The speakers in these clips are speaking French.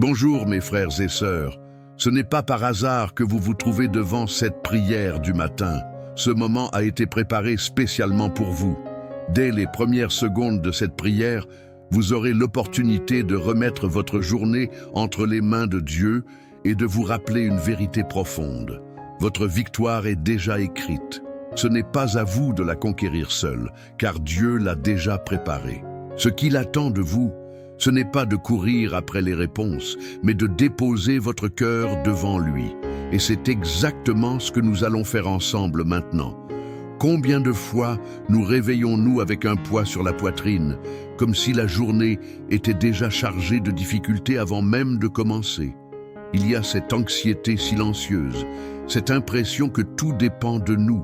Bonjour mes frères et sœurs, ce n'est pas par hasard que vous vous trouvez devant cette prière du matin. Ce moment a été préparé spécialement pour vous. Dès les premières secondes de cette prière, vous aurez l'opportunité de remettre votre journée entre les mains de Dieu et de vous rappeler une vérité profonde. Votre victoire est déjà écrite. Ce n'est pas à vous de la conquérir seul, car Dieu l'a déjà préparée. Ce qu'il attend de vous, ce n'est pas de courir après les réponses, mais de déposer votre cœur devant lui. Et c'est exactement ce que nous allons faire ensemble maintenant. Combien de fois nous réveillons-nous avec un poids sur la poitrine, comme si la journée était déjà chargée de difficultés avant même de commencer? Il y a cette anxiété silencieuse, cette impression que tout dépend de nous,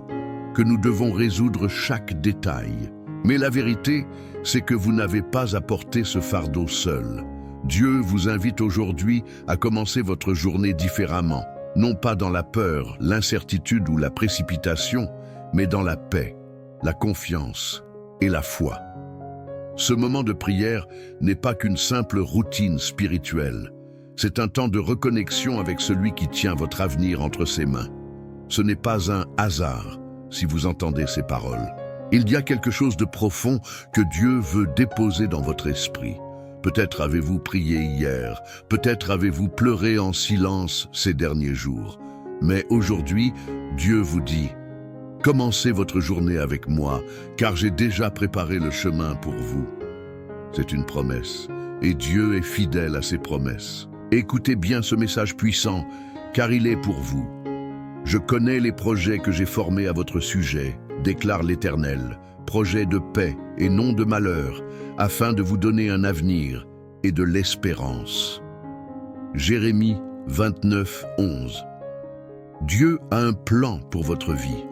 que nous devons résoudre chaque détail. Mais la vérité, c'est que vous n'avez pas à porter ce fardeau seul. Dieu vous invite aujourd'hui à commencer votre journée différemment, non pas dans la peur, l'incertitude ou la précipitation, mais dans la paix, la confiance et la foi. Ce moment de prière n'est pas qu'une simple routine spirituelle. C'est un temps de reconnexion avec celui qui tient votre avenir entre ses mains. Ce n'est pas un hasard si vous entendez ces paroles. Il y a quelque chose de profond que Dieu veut déposer dans votre esprit. Peut-être avez-vous prié hier, peut-être avez-vous pleuré en silence ces derniers jours. Mais aujourd'hui, Dieu vous dit: commencez votre journée avec moi, car j'ai déjà préparé le chemin pour vous. C'est une promesse, et Dieu est fidèle à ses promesses. Écoutez bien ce message puissant, car il est pour vous. Je connais les projets que j'ai formés à votre sujet, déclare l'Éternel, projets de paix et non de malheur, afin de vous donner un avenir et de l'espérance. Jérémie 29, 11. Dieu a un plan pour votre vie.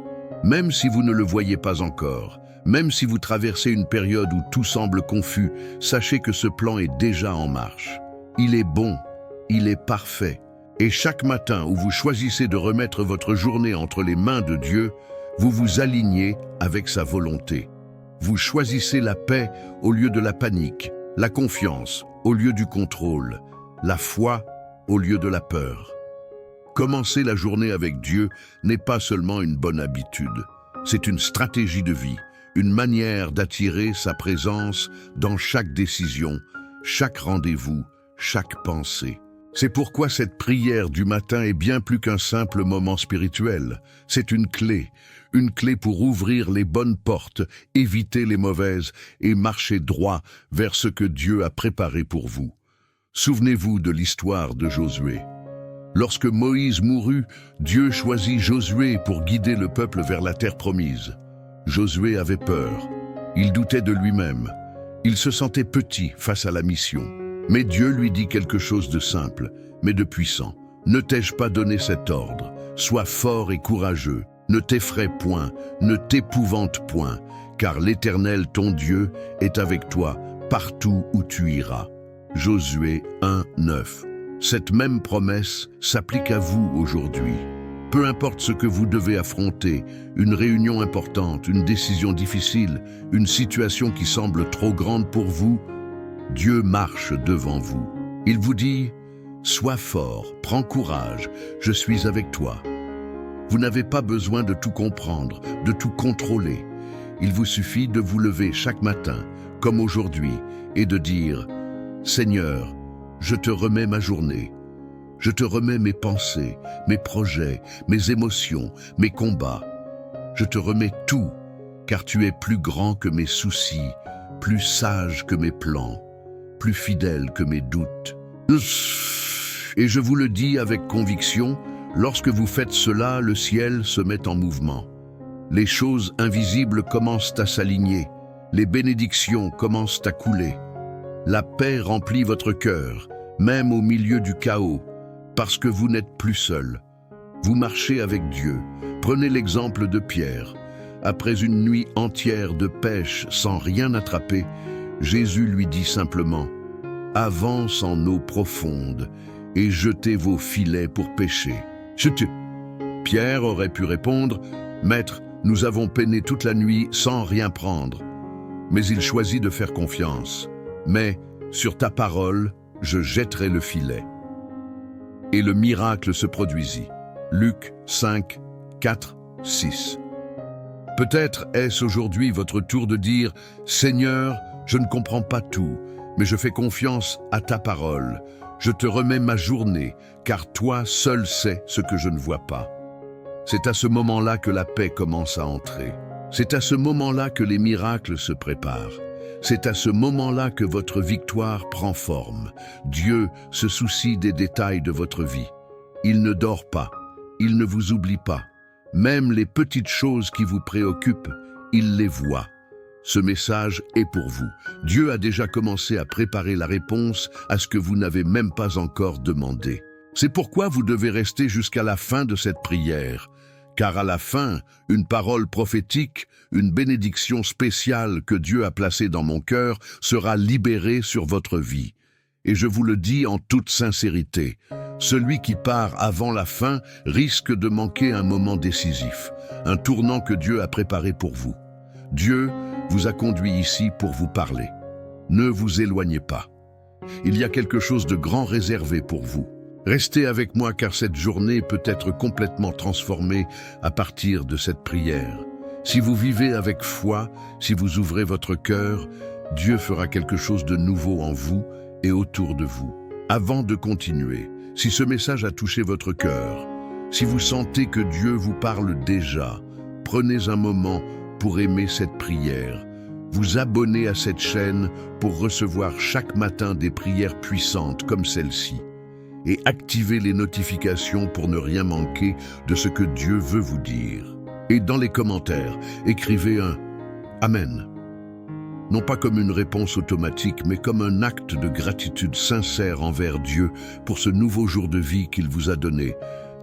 Même si vous ne le voyez pas encore, même si vous traversez une période où tout semble confus, sachez que ce plan est déjà en marche. Il est bon, il est parfait. Et chaque matin où vous choisissez de remettre votre journée entre les mains de Dieu, vous vous alignez avec sa volonté. Vous choisissez la paix au lieu de la panique, la confiance au lieu du contrôle, la foi au lieu de la peur. Commencer la journée avec Dieu n'est pas seulement une bonne habitude, c'est une stratégie de vie, une manière d'attirer sa présence dans chaque décision, chaque rendez-vous, chaque pensée. C'est pourquoi cette prière du matin est bien plus qu'un simple moment spirituel. C'est une clé pour ouvrir les bonnes portes, éviter les mauvaises et marcher droit vers ce que Dieu a préparé pour vous. Souvenez-vous de l'histoire de Josué. Lorsque Moïse mourut, Dieu choisit Josué pour guider le peuple vers la terre promise. Josué avait peur. Il doutait de lui-même. Il se sentait petit face à la mission. Mais Dieu lui dit quelque chose de simple, mais de puissant. Ne t'ai-je pas donné cet ordre? Sois fort et courageux. Ne t'effraie point, ne t'épouvante point, car l'Éternel, ton Dieu, est avec toi partout où tu iras. Josué 1, 9. Cette même promesse s'applique à vous aujourd'hui. Peu importe ce que vous devez affronter, une réunion importante, une décision difficile, une situation qui semble trop grande pour vous, Dieu marche devant vous. Il vous dit: sois fort, prends courage, je suis avec toi. Vous n'avez pas besoin de tout comprendre, de tout contrôler. Il vous suffit de vous lever chaque matin, comme aujourd'hui, et de dire: Seigneur, je te remets ma journée. Je te remets mes pensées, mes projets, mes émotions, mes combats. Je te remets tout, car tu es plus grand que mes soucis, plus sage que mes plans, plus fidèle que mes doutes. Et je vous le dis avec conviction, lorsque vous faites cela, le ciel se met en mouvement. Les choses invisibles commencent à s'aligner, les bénédictions commencent à couler. La paix remplit votre cœur, même au milieu du chaos, parce que vous n'êtes plus seul. Vous marchez avec Dieu. Prenez l'exemple de Pierre. Après une nuit entière de pêche sans rien attraper, Jésus lui dit simplement: « Avance en eau profonde et jetez vos filets pour pêcher. » Pierre aurait pu répondre: « Maître, nous avons peiné toute la nuit sans rien prendre. » Mais il choisit de faire confiance. « Mais, sur ta parole, je jetterai le filet. » et le miracle se produisit. Luc 5, 4, 6. Peut-être est-ce aujourd'hui votre tour de dire « Seigneur, je ne comprends pas tout, mais je fais confiance à ta parole. Je te remets ma journée, car toi seul sais ce que je ne vois pas. » C'est à ce moment-là que la paix commence à entrer. C'est à ce moment-là que les miracles se préparent. C'est à ce moment-là que votre victoire prend forme. Dieu se soucie des détails de votre vie. Il ne dort pas. Il ne vous oublie pas. Même les petites choses qui vous préoccupent, il les voit. Ce message est pour vous. Dieu a déjà commencé à préparer la réponse à ce que vous n'avez même pas encore demandé. C'est pourquoi vous devez rester jusqu'à la fin de cette prière. Car à la fin, une parole prophétique, une bénédiction spéciale que Dieu a placée dans mon cœur sera libérée sur votre vie. Et je vous le dis en toute sincérité, celui qui part avant la fin risque de manquer un moment décisif, un tournant que Dieu a préparé pour vous. Dieu vous a conduit ici pour vous parler. Ne vous éloignez pas. Il y a quelque chose de grand réservé pour vous. Restez avec moi car cette journée peut être complètement transformée à partir de cette prière. Si vous vivez avec foi, si vous ouvrez votre cœur, Dieu fera quelque chose de nouveau en vous et autour de vous. Avant de continuer, si ce message a touché votre cœur, si vous sentez que Dieu vous parle déjà, prenez un moment pour aimer cette prière. Vous abonner à cette chaîne pour recevoir chaque matin des prières puissantes comme celle-ci. Et activez les notifications pour ne rien manquer de ce que Dieu veut vous dire. Et dans les commentaires, écrivez un « Amen ». Non pas comme une réponse automatique, mais comme un acte de gratitude sincère envers Dieu pour ce nouveau jour de vie qu'il vous a donné,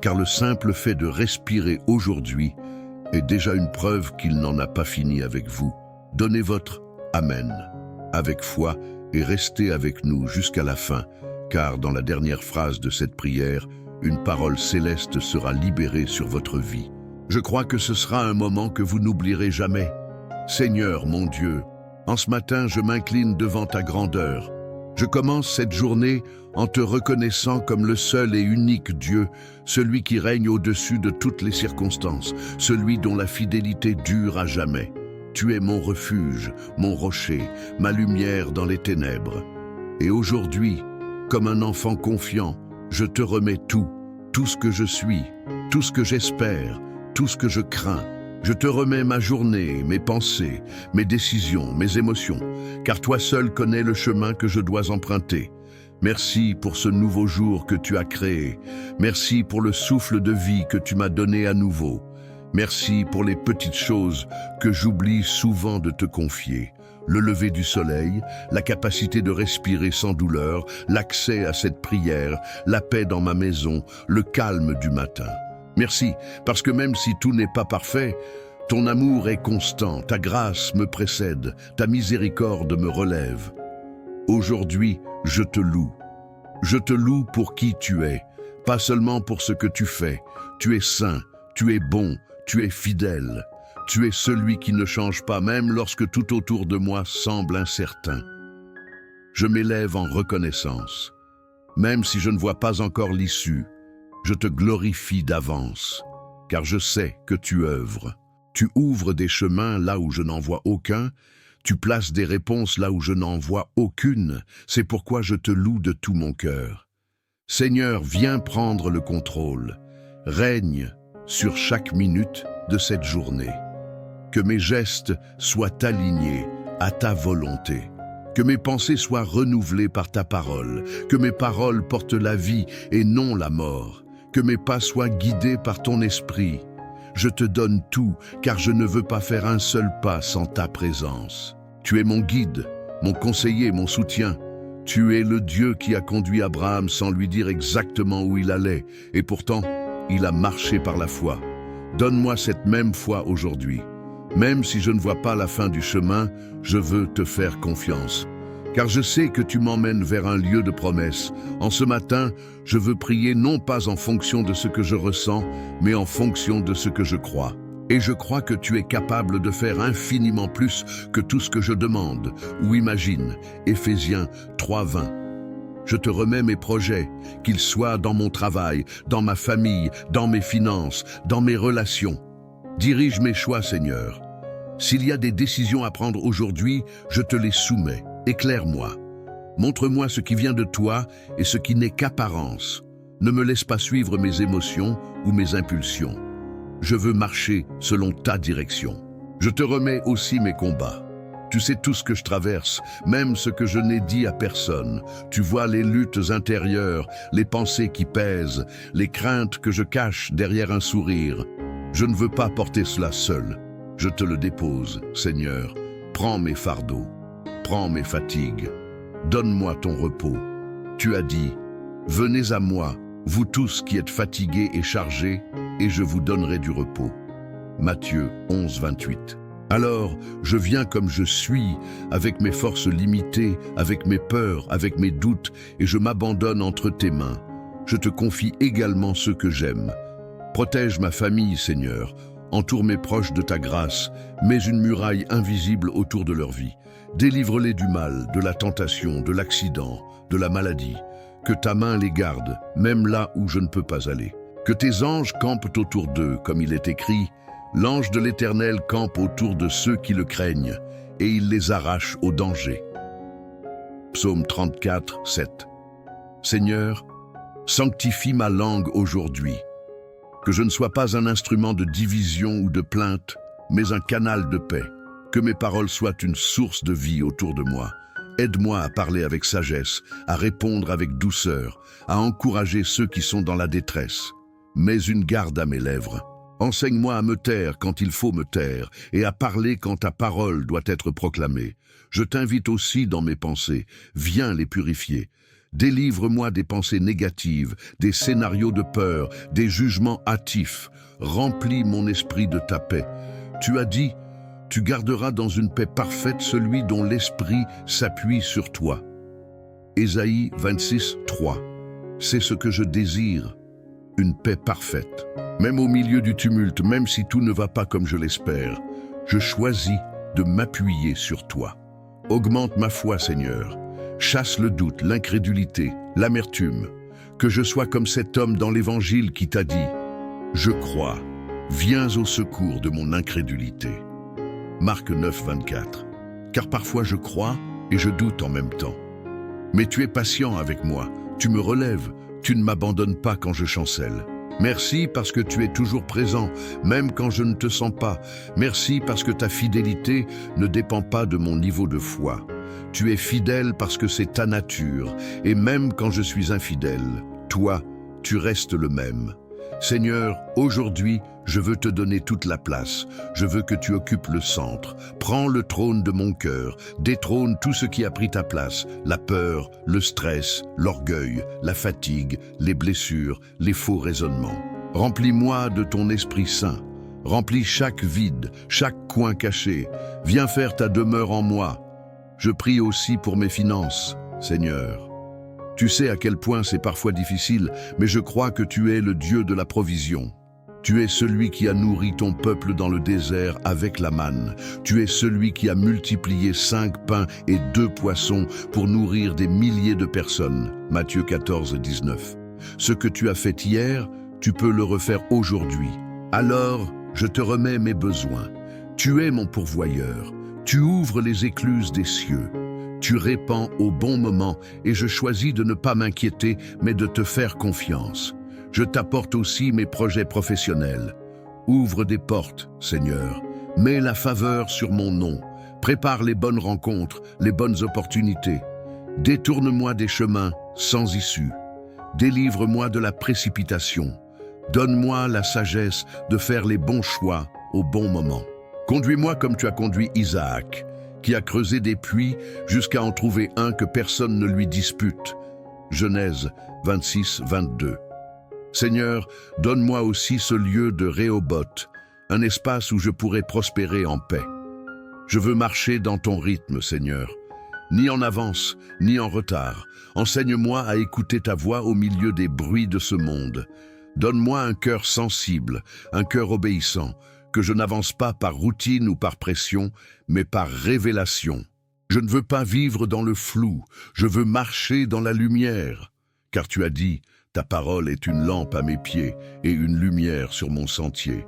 car le simple fait de respirer aujourd'hui est déjà une preuve qu'il n'en a pas fini avec vous. Donnez votre « Amen » avec foi et restez avec nous jusqu'à la fin, car dans la dernière phrase de cette prière, une parole céleste sera libérée sur votre vie. Je crois que ce sera un moment que vous n'oublierez jamais. Seigneur, mon Dieu, en ce matin, je m'incline devant ta grandeur. Je commence cette journée en te reconnaissant comme le seul et unique Dieu, celui qui règne au-dessus de toutes les circonstances, celui dont la fidélité dure à jamais. Tu es mon refuge, mon rocher, ma lumière dans les ténèbres. Et aujourd'hui, comme un enfant confiant, je te remets tout ce que je suis, tout ce que j'espère, tout ce que je crains. Je te remets ma journée, mes pensées, mes décisions, mes émotions, car toi seul connais le chemin que je dois emprunter. Merci pour ce nouveau jour que tu as créé. Merci pour le souffle de vie que tu m'as donné à nouveau. Merci pour les petites choses que j'oublie souvent de te confier. Le lever du soleil, la capacité de respirer sans douleur, l'accès à cette prière, la paix dans ma maison, le calme du matin. Merci, parce que même si tout n'est pas parfait, ton amour est constant, ta grâce me précède, ta miséricorde me relève. Aujourd'hui, je te loue. Je te loue pour qui tu es, pas seulement pour ce que tu fais. Tu es saint, tu es bon, tu es fidèle. Tu es celui qui ne change pas, même lorsque tout autour de moi semble incertain. Je m'élève en reconnaissance. Même si je ne vois pas encore l'issue, je te glorifie d'avance, car je sais que tu œuvres. Tu ouvres des chemins là où je n'en vois aucun, tu places des réponses là où je n'en vois aucune. C'est pourquoi je te loue de tout mon cœur. Seigneur, viens prendre le contrôle. Règne sur chaque minute de cette journée. Que mes gestes soient alignés à ta volonté. Que mes pensées soient renouvelées par ta parole. Que mes paroles portent la vie et non la mort. Que mes pas soient guidés par ton esprit. Je te donne tout, car je ne veux pas faire un seul pas sans ta présence. Tu es mon guide, mon conseiller, mon soutien. Tu es le Dieu qui a conduit Abraham sans lui dire exactement où il allait. Et pourtant, il a marché par la foi. Donne-moi cette même foi aujourd'hui. Même si je ne vois pas la fin du chemin, je veux te faire confiance. Car je sais que tu m'emmènes vers un lieu de promesse. En ce matin, je veux prier non pas en fonction de ce que je ressens, mais en fonction de ce que je crois. Et je crois que tu es capable de faire infiniment plus que tout ce que je demande ou imagine. Éphésiens 3:20. Je te remets mes projets, qu'ils soient dans mon travail, dans ma famille, dans mes finances, dans mes relations. Dirige mes choix, Seigneur. S'il y a des décisions à prendre aujourd'hui, je te les soumets. Éclaire-moi. Montre-moi ce qui vient de toi et ce qui n'est qu'apparence. Ne me laisse pas suivre mes émotions ou mes impulsions. Je veux marcher selon ta direction. Je te remets aussi mes combats. Tu sais tout ce que je traverse, même ce que je n'ai dit à personne. Tu vois les luttes intérieures, les pensées qui pèsent, les craintes que je cache derrière un sourire. Je ne veux pas porter cela seul. Je te le dépose, Seigneur. Prends mes fardeaux, prends mes fatigues. Donne-moi ton repos. Tu as dit, venez à moi, vous tous qui êtes fatigués et chargés, et je vous donnerai du repos. Matthieu 11, 28. Alors, je viens comme je suis, avec mes forces limitées, avec mes peurs, avec mes doutes, et je m'abandonne entre tes mains. Je te confie également ceux que j'aime. Protège ma famille, Seigneur. Entoure mes proches de ta grâce. Mets une muraille invisible autour de leur vie. Délivre-les du mal, de la tentation, de l'accident, de la maladie. Que ta main les garde, même là où je ne peux pas aller. Que tes anges campent autour d'eux, comme il est écrit. L'ange de l'Éternel campe autour de ceux qui le craignent, et il les arrache au danger. Psaume 34, 7. Seigneur, sanctifie ma langue aujourd'hui. Que je ne sois pas un instrument de division ou de plainte, mais un canal de paix. Que mes paroles soient une source de vie autour de moi. Aide-moi à parler avec sagesse, à répondre avec douceur, à encourager ceux qui sont dans la détresse. Mets une garde à mes lèvres. Enseigne-moi à me taire quand il faut me taire et à parler quand ta parole doit être proclamée. Je t'invite aussi dans mes pensées. Viens les purifier. Délivre-moi des pensées négatives, des scénarios de peur, des jugements hâtifs. Remplis mon esprit de ta paix. Tu as dit, tu garderas dans une paix parfaite celui dont l'esprit s'appuie sur toi. Ésaïe 26, 3. C'est ce que je désire, une paix parfaite. Même au milieu du tumulte, même si tout ne va pas comme je l'espère, je choisis de m'appuyer sur toi. Augmente ma foi, Seigneur. Chasse le doute, l'incrédulité, l'amertume. Que je sois comme cet homme dans l'Évangile qui t'a dit « Je crois, viens au secours de mon incrédulité ». Marc 9, 24. Car parfois je crois et je doute en même temps. Mais tu es patient avec moi, tu me relèves, tu ne m'abandonnes pas quand je chancelle. Merci parce que tu es toujours présent, même quand je ne te sens pas. Merci parce que ta fidélité ne dépend pas de mon niveau de foi. Tu es fidèle parce que c'est ta nature, et même quand je suis infidèle, toi, tu restes le même. Seigneur, aujourd'hui, je veux te donner toute la place. Je veux que tu occupes le centre. Prends le trône de mon cœur. Détrône tout ce qui a pris ta place. La peur, le stress, l'orgueil, la fatigue, les blessures, les faux raisonnements. Remplis-moi de ton Esprit Saint. Remplis chaque vide, chaque coin caché. Viens faire ta demeure en moi. Je prie aussi pour mes finances, Seigneur. Tu sais à quel point c'est parfois difficile, mais je crois que tu es le Dieu de la provision. Tu es celui qui a nourri ton peuple dans le désert avec la manne. Tu es celui qui a multiplié 5 pains et 2 poissons pour nourrir des milliers de personnes. Matthieu 14, 19. Ce que tu as fait hier, tu peux le refaire aujourd'hui. Alors, je te remets mes besoins. Tu es mon pourvoyeur. Tu ouvres les écluses des cieux. Tu répands au bon moment et je choisis de ne pas m'inquiéter, mais de te faire confiance. Je t'apporte aussi mes projets professionnels. Ouvre des portes, Seigneur. Mets la faveur sur mon nom. Prépare les bonnes rencontres, les bonnes opportunités. Détourne-moi des chemins sans issue. Délivre-moi de la précipitation. Donne-moi la sagesse de faire les bons choix au bon moment. Conduis-moi comme tu as conduit Isaac, qui a creusé des puits jusqu'à en trouver un que personne ne lui dispute. Genèse 26, 22. Seigneur, donne-moi aussi ce lieu de Rehoboth, un espace où je pourrai prospérer en paix. Je veux marcher dans ton rythme, Seigneur, ni en avance, ni en retard. Enseigne-moi à écouter ta voix au milieu des bruits de ce monde. Donne-moi un cœur sensible, un cœur obéissant, que je n'avance pas par routine ou par pression, mais par révélation. Je ne veux pas vivre dans le flou, je veux marcher dans la lumière. Car tu as dit, ta parole est une lampe à mes pieds et une lumière sur mon sentier.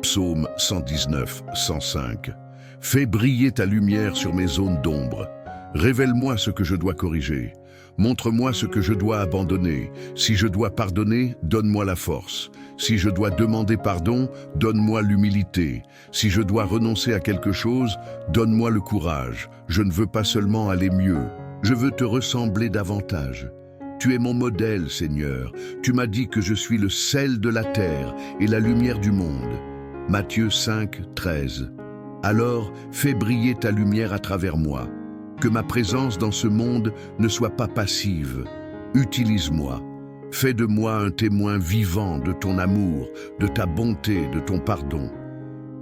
Psaume 119, 105. Fais briller ta lumière sur mes zones d'ombre. Révèle-moi ce que je dois corriger. Montre-moi ce que je dois abandonner. Si je dois pardonner, donne-moi la force. Si je dois demander pardon, donne-moi l'humilité. Si je dois renoncer à quelque chose, donne-moi le courage. Je ne veux pas seulement aller mieux, je veux te ressembler davantage. Tu es mon modèle, Seigneur. Tu m'as dit que je suis le sel de la terre et la lumière du monde. Matthieu 5, 13. Alors, fais briller ta lumière à travers moi. Que ma présence dans ce monde ne soit pas passive. Utilise-moi. Fais de moi un témoin vivant de ton amour, de ta bonté, de ton pardon.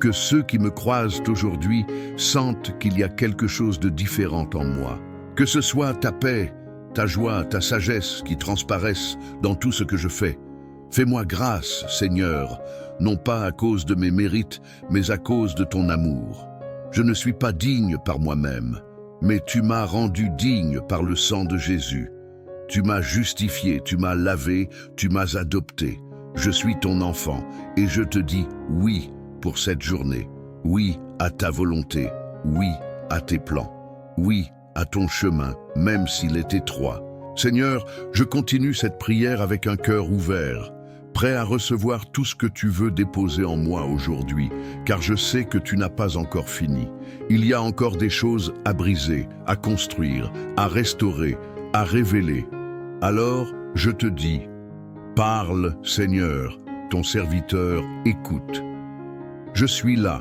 Que ceux qui me croisent aujourd'hui sentent qu'il y a quelque chose de différent en moi. Que ce soit ta paix, ta joie, ta sagesse qui transparaissent dans tout ce que je fais. Fais-moi grâce, Seigneur, non pas à cause de mes mérites, mais à cause de ton amour. Je ne suis pas digne par moi-même, mais tu m'as rendu digne par le sang de Jésus. Tu m'as justifié, tu m'as lavé, tu m'as adopté. Je suis ton enfant et je te dis oui pour cette journée. Oui à ta volonté, oui à tes plans, oui à ton chemin, même s'il est étroit. Seigneur, je continue cette prière avec un cœur ouvert, prêt à recevoir tout ce que tu veux déposer en moi aujourd'hui, car je sais que tu n'as pas encore fini. Il y a encore des choses à briser, à construire, à restaurer, à révéler. Alors, je te dis, parle, Seigneur, ton serviteur écoute. Je suis là,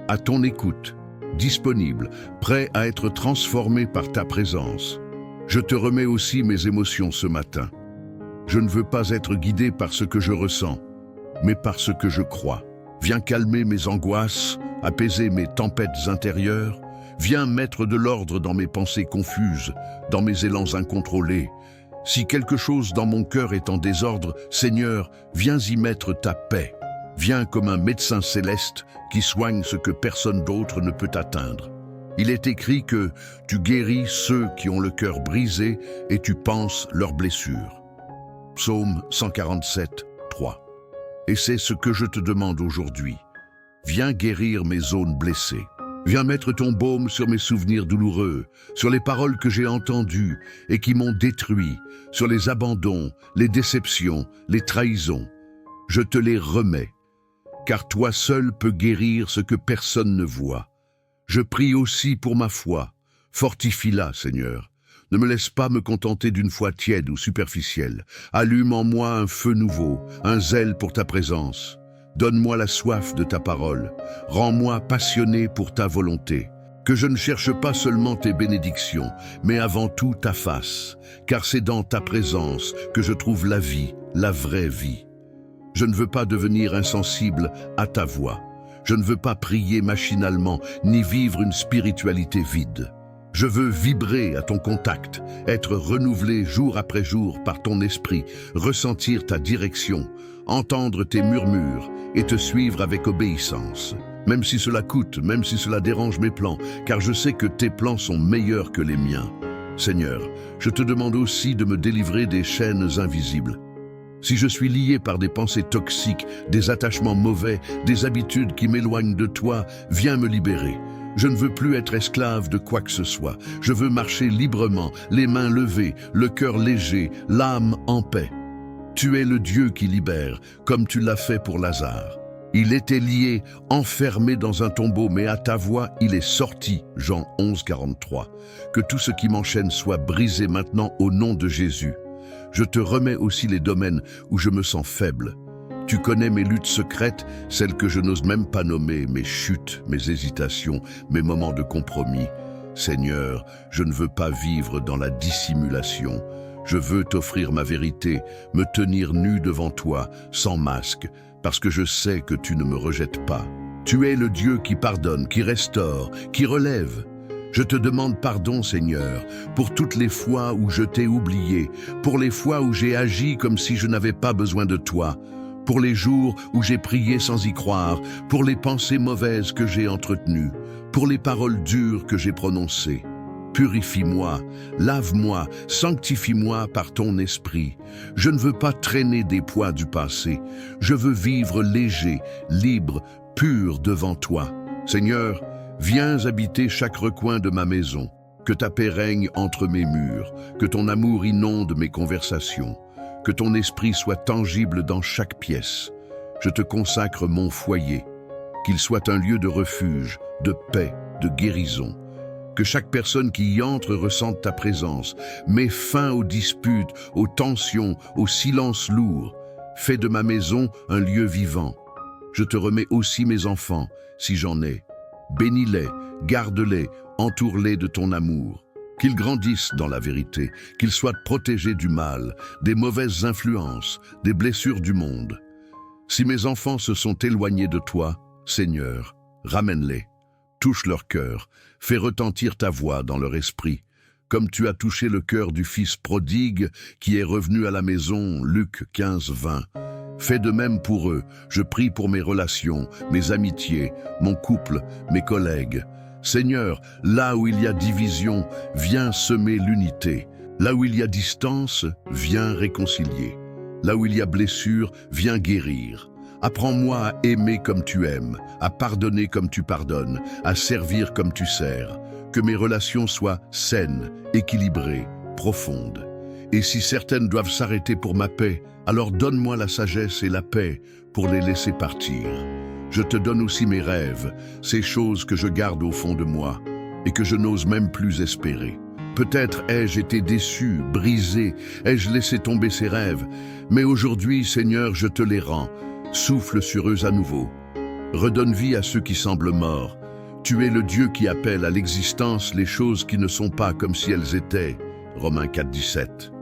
à ton écoute, disponible, prêt à être transformé par ta présence. Je te remets aussi mes émotions ce matin. Je ne veux pas être guidé par ce que je ressens, mais par ce que je crois. Viens calmer mes angoisses, apaiser mes tempêtes intérieures. Viens mettre de l'ordre dans mes pensées confuses, dans mes élans incontrôlés. Si quelque chose dans mon cœur est en désordre, Seigneur, viens y mettre ta paix. Viens comme un médecin céleste qui soigne ce que personne d'autre ne peut atteindre. Il est écrit que tu guéris ceux qui ont le cœur brisé et tu panses leurs blessures. Psaume 147, 3. Et c'est ce que je te demande aujourd'hui. Viens guérir mes zones blessées. Viens mettre ton baume sur mes souvenirs douloureux, sur les paroles que j'ai entendues et qui m'ont détruit, sur les abandons, les déceptions, les trahisons. Je te les remets, car toi seul peux guérir ce que personne ne voit. Je prie aussi pour ma foi. Fortifie-la, Seigneur. Ne me laisse pas me contenter d'une foi tiède ou superficielle. Allume en moi un feu nouveau, un zèle pour ta présence. Donne-moi la soif de ta parole. Rends-moi passionné pour ta volonté. Que je ne cherche pas seulement tes bénédictions, mais avant tout ta face, car c'est dans ta présence que je trouve la vie, la vraie vie. Je ne veux pas devenir insensible à ta voix. Je ne veux pas prier machinalement, ni vivre une spiritualité vide. Je veux vibrer à ton contact, être renouvelé jour après jour par ton esprit, ressentir ta direction, entendre tes murmures et te suivre avec obéissance. Même si cela coûte, même si cela dérange mes plans, car je sais que tes plans sont meilleurs que les miens. Seigneur, je te demande aussi de me délivrer des chaînes invisibles. Si je suis lié par des pensées toxiques, des attachements mauvais, des habitudes qui m'éloignent de toi, viens me libérer. Je ne veux plus être esclave de quoi que ce soit. Je veux marcher librement, les mains levées, le cœur léger, l'âme en paix. Tu es le Dieu qui libère, comme tu l'as fait pour Lazare. Il était lié, enfermé dans un tombeau, mais à ta voix, il est sorti. Jean 11, 43. Que tout ce qui m'enchaîne soit brisé maintenant au nom de Jésus. Je te remets aussi les domaines où je me sens faible. Tu connais mes luttes secrètes, celles que je n'ose même pas nommer, mes chutes, mes hésitations, mes moments de compromis. Seigneur, je ne veux pas vivre dans la dissimulation. Je veux t'offrir ma vérité, me tenir nu devant toi, sans masque, parce que je sais que tu ne me rejettes pas. Tu es le Dieu qui pardonne, qui restaure, qui relève. Je te demande pardon, Seigneur, pour toutes les fois où je t'ai oublié, pour les fois où j'ai agi comme si je n'avais pas besoin de toi, pour les jours où j'ai prié sans y croire, pour les pensées mauvaises que j'ai entretenues, pour les paroles dures que j'ai prononcées. Purifie-moi, lave-moi, sanctifie-moi par ton esprit. Je ne veux pas traîner des poids du passé. Je veux vivre léger, libre, pur devant toi. Seigneur, viens habiter chaque recoin de ma maison. Que ta paix règne entre mes murs, que ton amour inonde mes conversations, que ton esprit soit tangible dans chaque pièce. Je te consacre mon foyer, qu'il soit un lieu de refuge, de paix, de guérison. Que chaque personne qui y entre ressente ta présence. Mets fin aux disputes, aux tensions, aux silences lourds. Fais de ma maison un lieu vivant. Je te remets aussi mes enfants, si j'en ai. Bénis-les, garde-les, entoure-les de ton amour. Qu'ils grandissent dans la vérité, qu'ils soient protégés du mal, des mauvaises influences, des blessures du monde. Si mes enfants se sont éloignés de toi, Seigneur, ramène-les. Touche leur cœur, fais retentir ta voix dans leur esprit, comme tu as touché le cœur du fils prodigue qui est revenu à la maison, Luc 15, 20. Fais de même pour eux, je prie pour mes relations, mes amitiés, mon couple, mes collègues. Seigneur, là où il y a division, viens semer l'unité. Là où il y a distance, viens réconcilier. Là où il y a blessure, viens guérir. Apprends-moi à aimer comme tu aimes, à pardonner comme tu pardonnes, à servir comme tu sers. Que mes relations soient saines, équilibrées, profondes. Et si certaines doivent s'arrêter pour ma paix, alors donne-moi la sagesse et la paix pour les laisser partir. Je te donne aussi mes rêves, ces choses que je garde au fond de moi et que je n'ose même plus espérer. Peut-être ai-je été déçu, brisé, ai-je laissé tomber ces rêves, mais aujourd'hui, Seigneur, je te les rends. Souffle sur eux à nouveau. Redonne vie à ceux qui semblent morts. Tu es le Dieu qui appelle à l'existence les choses qui ne sont pas comme si elles étaient. Romains 4, 17.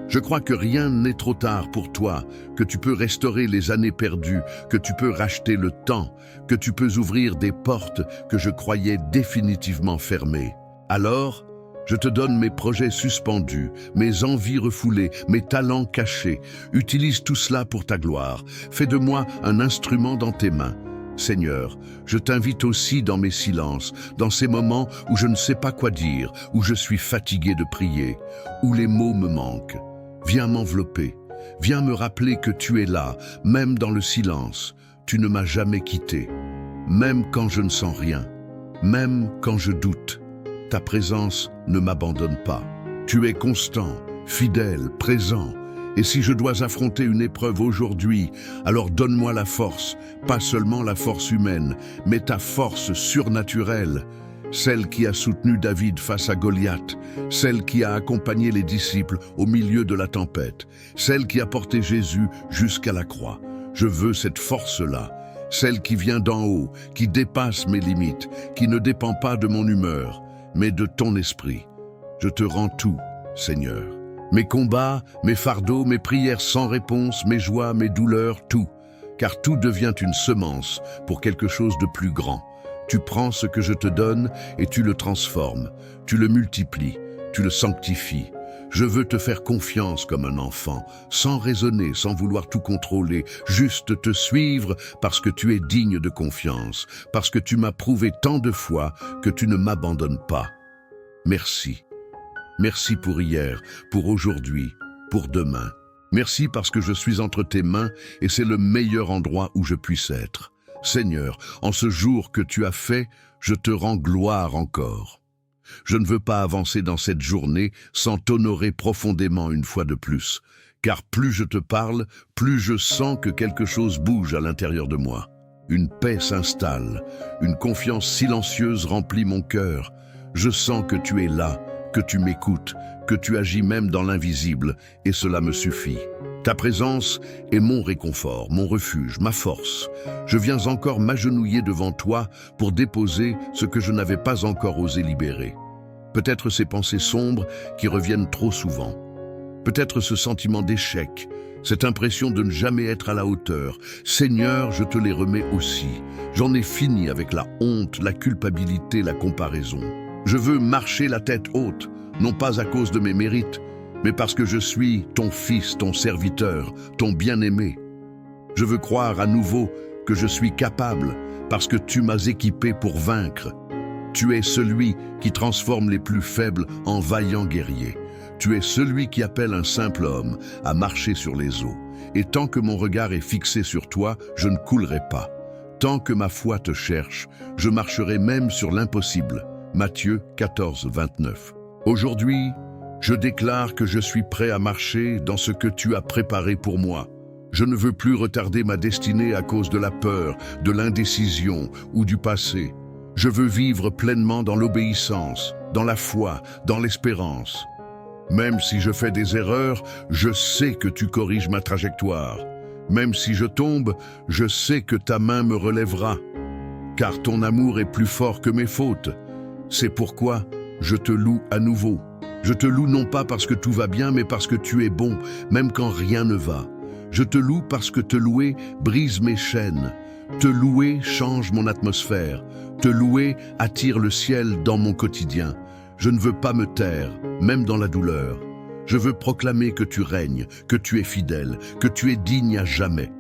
Je crois que rien n'est trop tard pour toi, que tu peux restaurer les années perdues, que tu peux racheter le temps, que tu peux ouvrir des portes que je croyais définitivement fermées. Alors, je te donne mes projets suspendus, mes envies refoulées, mes talents cachés. Utilise tout cela pour ta gloire. Fais de moi un instrument dans tes mains. Seigneur, je t'invite aussi dans mes silences, dans ces moments où je ne sais pas quoi dire, où je suis fatigué de prier, où les mots me manquent. Viens m'envelopper, viens me rappeler que tu es là, même dans le silence. Tu ne m'as jamais quitté, même quand je ne sens rien, même quand je doute. Ta présence ne m'abandonne pas. Tu es constant, fidèle, présent. Et si je dois affronter une épreuve aujourd'hui, alors donne-moi la force, pas seulement la force humaine, mais ta force surnaturelle, celle qui a soutenu David face à Goliath, celle qui a accompagné les disciples au milieu de la tempête, celle qui a porté Jésus jusqu'à la croix. Je veux cette force-là, celle qui vient d'en haut, qui dépasse mes limites, qui ne dépend pas de mon humeur, mais de ton esprit. Je te rends tout, Seigneur. Mes combats, mes fardeaux, mes prières sans réponse, mes joies, mes douleurs, tout. Car tout devient une semence pour quelque chose de plus grand. Tu prends ce que je te donne et tu le transformes. Tu le multiplies, tu le sanctifies. Je veux te faire confiance comme un enfant, sans raisonner, sans vouloir tout contrôler, juste te suivre parce que tu es digne de confiance, parce que tu m'as prouvé tant de fois que tu ne m'abandonnes pas. Merci. Merci pour hier, pour aujourd'hui, pour demain. Merci parce que je suis entre tes mains et c'est le meilleur endroit où je puisse être. Seigneur, en ce jour que tu as fait, je te rends gloire encore. Je ne veux pas avancer dans cette journée sans t'honorer profondément une fois de plus, car plus je te parle, plus je sens que quelque chose bouge à l'intérieur de moi. Une paix s'installe, une confiance silencieuse remplit mon cœur. Je sens que tu es là, que tu m'écoutes, que tu agis même dans l'invisible, et cela me suffit. Ta présence est mon réconfort, mon refuge, ma force. Je viens encore m'agenouiller devant toi pour déposer ce que je n'avais pas encore osé libérer. Peut-être ces pensées sombres qui reviennent trop souvent. Peut-être ce sentiment d'échec, cette impression de ne jamais être à la hauteur. Seigneur, je te les remets aussi. J'en ai fini avec la honte, la culpabilité, la comparaison. Je veux marcher la tête haute, non pas à cause de mes mérites, mais parce que je suis ton fils, ton serviteur, ton bien-aimé. Je veux croire à nouveau que je suis capable, parce que tu m'as équipé pour vaincre. Tu es celui qui transforme les plus faibles en vaillants guerriers. Tu es celui qui appelle un simple homme à marcher sur les eaux. Et tant que mon regard est fixé sur toi, je ne coulerai pas. Tant que ma foi te cherche, je marcherai même sur l'impossible. Matthieu 14, 29. Aujourd'hui, je déclare que je suis prêt à marcher dans ce que tu as préparé pour moi. Je ne veux plus retarder ma destinée à cause de la peur, de l'indécision ou du passé. Je veux vivre pleinement dans l'obéissance, dans la foi, dans l'espérance. Même si je fais des erreurs, je sais que tu corriges ma trajectoire. Même si je tombe, je sais que ta main me relèvera. Car ton amour est plus fort que mes fautes. C'est pourquoi je te loue à nouveau. Je te loue non pas parce que tout va bien, mais parce que tu es bon, même quand rien ne va. Je te loue parce que te louer brise mes chaînes. Te louer change mon atmosphère. Te louer attire le ciel dans mon quotidien. Je ne veux pas me taire, même dans la douleur. Je veux proclamer que tu règnes, que tu es fidèle, que tu es digne à jamais.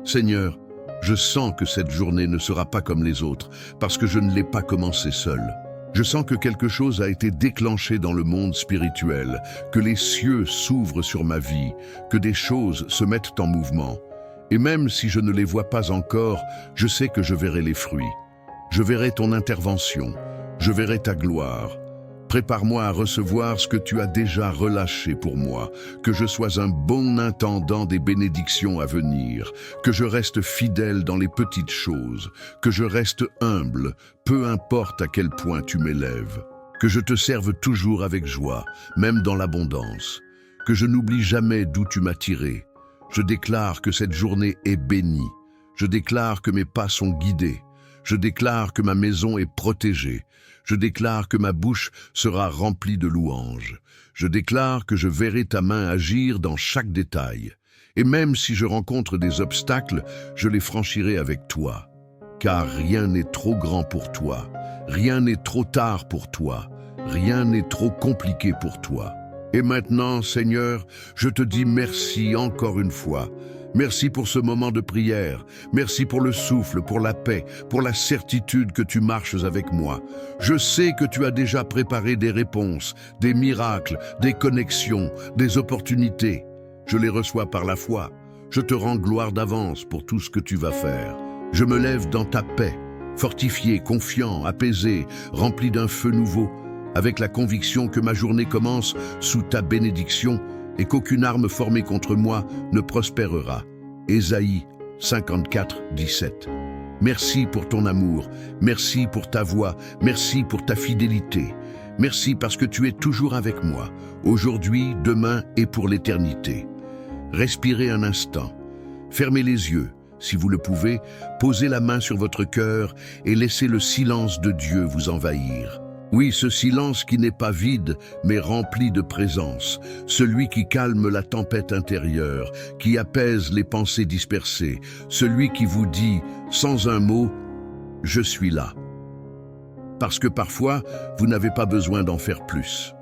Seigneur, je sens que cette journée ne sera pas comme les autres, parce que je ne l'ai pas commencée seule. Je sens que quelque chose a été déclenché dans le monde spirituel, que les cieux s'ouvrent sur ma vie, que des choses se mettent en mouvement. Et même si je ne les vois pas encore, je sais que je verrai les fruits. Je verrai ton intervention, je verrai ta gloire. Prépare-moi à recevoir ce que tu as déjà relâché pour moi, que je sois un bon intendant des bénédictions à venir, que je reste fidèle dans les petites choses, que je reste humble, peu importe à quel point tu m'élèves, que je te serve toujours avec joie, même dans l'abondance, que je n'oublie jamais d'où tu m'as tiré. Je déclare que cette journée est bénie, je déclare que mes pas sont guidés, je déclare que ma maison est protégée. Je déclare que ma bouche sera remplie de louanges. Je déclare que je verrai ta main agir dans chaque détail. Et même si je rencontre des obstacles, je les franchirai avec toi. Car rien n'est trop grand pour toi. Rien n'est trop tard pour toi. Rien n'est trop compliqué pour toi. Et maintenant, Seigneur, je te dis merci encore une fois. Merci pour ce moment de prière. Merci pour le souffle, pour la paix, pour la certitude que tu marches avec moi. Je sais que tu as déjà préparé des réponses, des miracles, des connexions, des opportunités. Je les reçois par la foi. Je te rends gloire d'avance pour tout ce que tu vas faire. Je me lève dans ta paix, fortifié, confiant, apaisé, rempli d'un feu nouveau, avec la conviction que ma journée commence sous ta bénédiction et qu'aucune arme formée contre moi ne prospérera. Ésaïe 54, 17. Merci pour ton amour, merci pour ta voix, merci pour ta fidélité. Merci parce que tu es toujours avec moi, aujourd'hui, demain et pour l'éternité. Respirez un instant, fermez les yeux, si vous le pouvez, posez la main sur votre cœur et laissez le silence de Dieu vous envahir. Oui, ce silence qui n'est pas vide, mais rempli de présence, celui qui calme la tempête intérieure, qui apaise les pensées dispersées, celui qui vous dit, sans un mot, « Je suis là ». Parce que parfois, vous n'avez pas besoin d'en faire plus.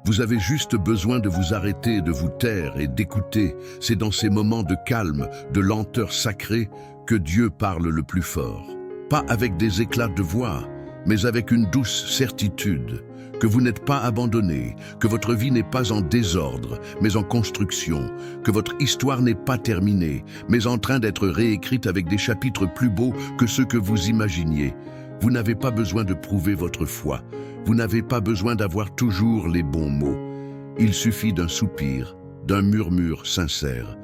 Vous avez juste besoin de vous arrêter, de vous taire et d'écouter. C'est dans ces moments de calme, de lenteur sacrée, que Dieu parle le plus fort. Pas avec des éclats de voix, mais avec une douce certitude que vous n'êtes pas abandonné, que votre vie n'est pas en désordre, mais en construction, que votre histoire n'est pas terminée, mais en train d'être réécrite avec des chapitres plus beaux que ceux que vous imaginiez. Vous n'avez pas besoin de prouver votre foi, vous n'avez pas besoin d'avoir toujours les bons mots. Il suffit d'un soupir, d'un murmure sincère.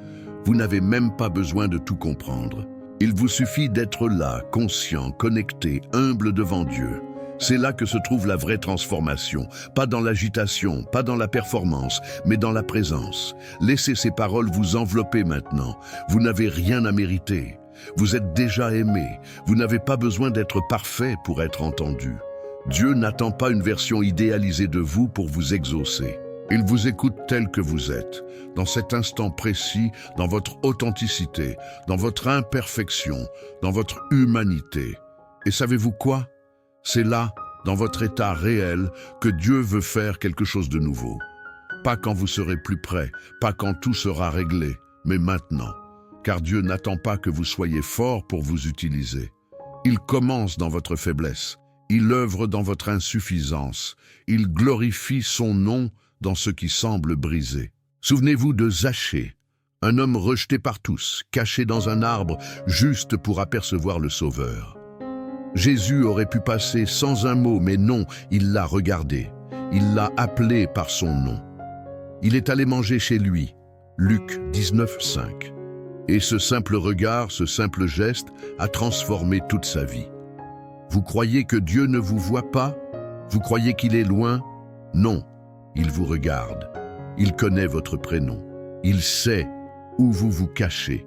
Vous n'avez même pas besoin de tout comprendre. Il vous suffit d'être là, conscient, connecté, humble devant Dieu. C'est là que se trouve la vraie transformation, pas dans l'agitation, pas dans la performance, mais dans la présence. Laissez ces paroles vous envelopper maintenant. Vous n'avez rien à mériter. Vous êtes déjà aimé. Vous n'avez pas besoin d'être parfait pour être entendu. Dieu n'attend pas une version idéalisée de vous pour vous exaucer. Il vous écoute tel que vous êtes, dans cet instant précis, dans votre authenticité, dans votre imperfection, dans votre humanité. Et savez-vous quoi? C'est là, dans votre état réel, que Dieu veut faire quelque chose de nouveau. Pas quand vous serez plus près, pas quand tout sera réglé, mais maintenant. Car Dieu n'attend pas que vous soyez fort pour vous utiliser. Il commence dans votre faiblesse Il œuvre dans votre insuffisance. Il glorifie son nom dans ce qui semble brisé. Souvenez-vous de Zachée, un homme rejeté par tous, caché dans un arbre juste pour apercevoir le Sauveur. Jésus aurait pu passer sans un mot, mais non, il l'a regardé. Il l'a appelé par son nom. Il est allé manger chez lui. Luc 19:5. Et ce simple regard, ce simple geste a transformé toute sa vie. Vous croyez que Dieu ne vous voit pas? Vous croyez qu'il est loin? Non, il vous regarde. Il connaît votre prénom. Il sait où vous vous cachez.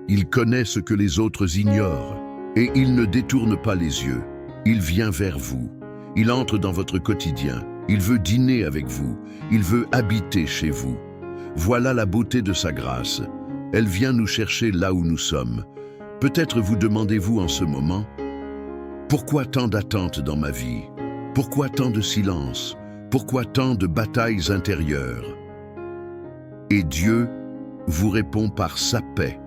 Il connaît ce que les autres ignorent. Et il ne détourne pas les yeux. Il vient vers vous. Il entre dans votre quotidien. Il veut dîner avec vous. Il veut habiter chez vous. Voilà la beauté de sa grâce. Elle vient nous chercher là où nous sommes. Peut-être vous demandez-vous en ce moment, pourquoi tant d'attentes dans ma vie? Pourquoi tant de silence? Pourquoi tant de batailles intérieures? Et Dieu vous répond par sa paix.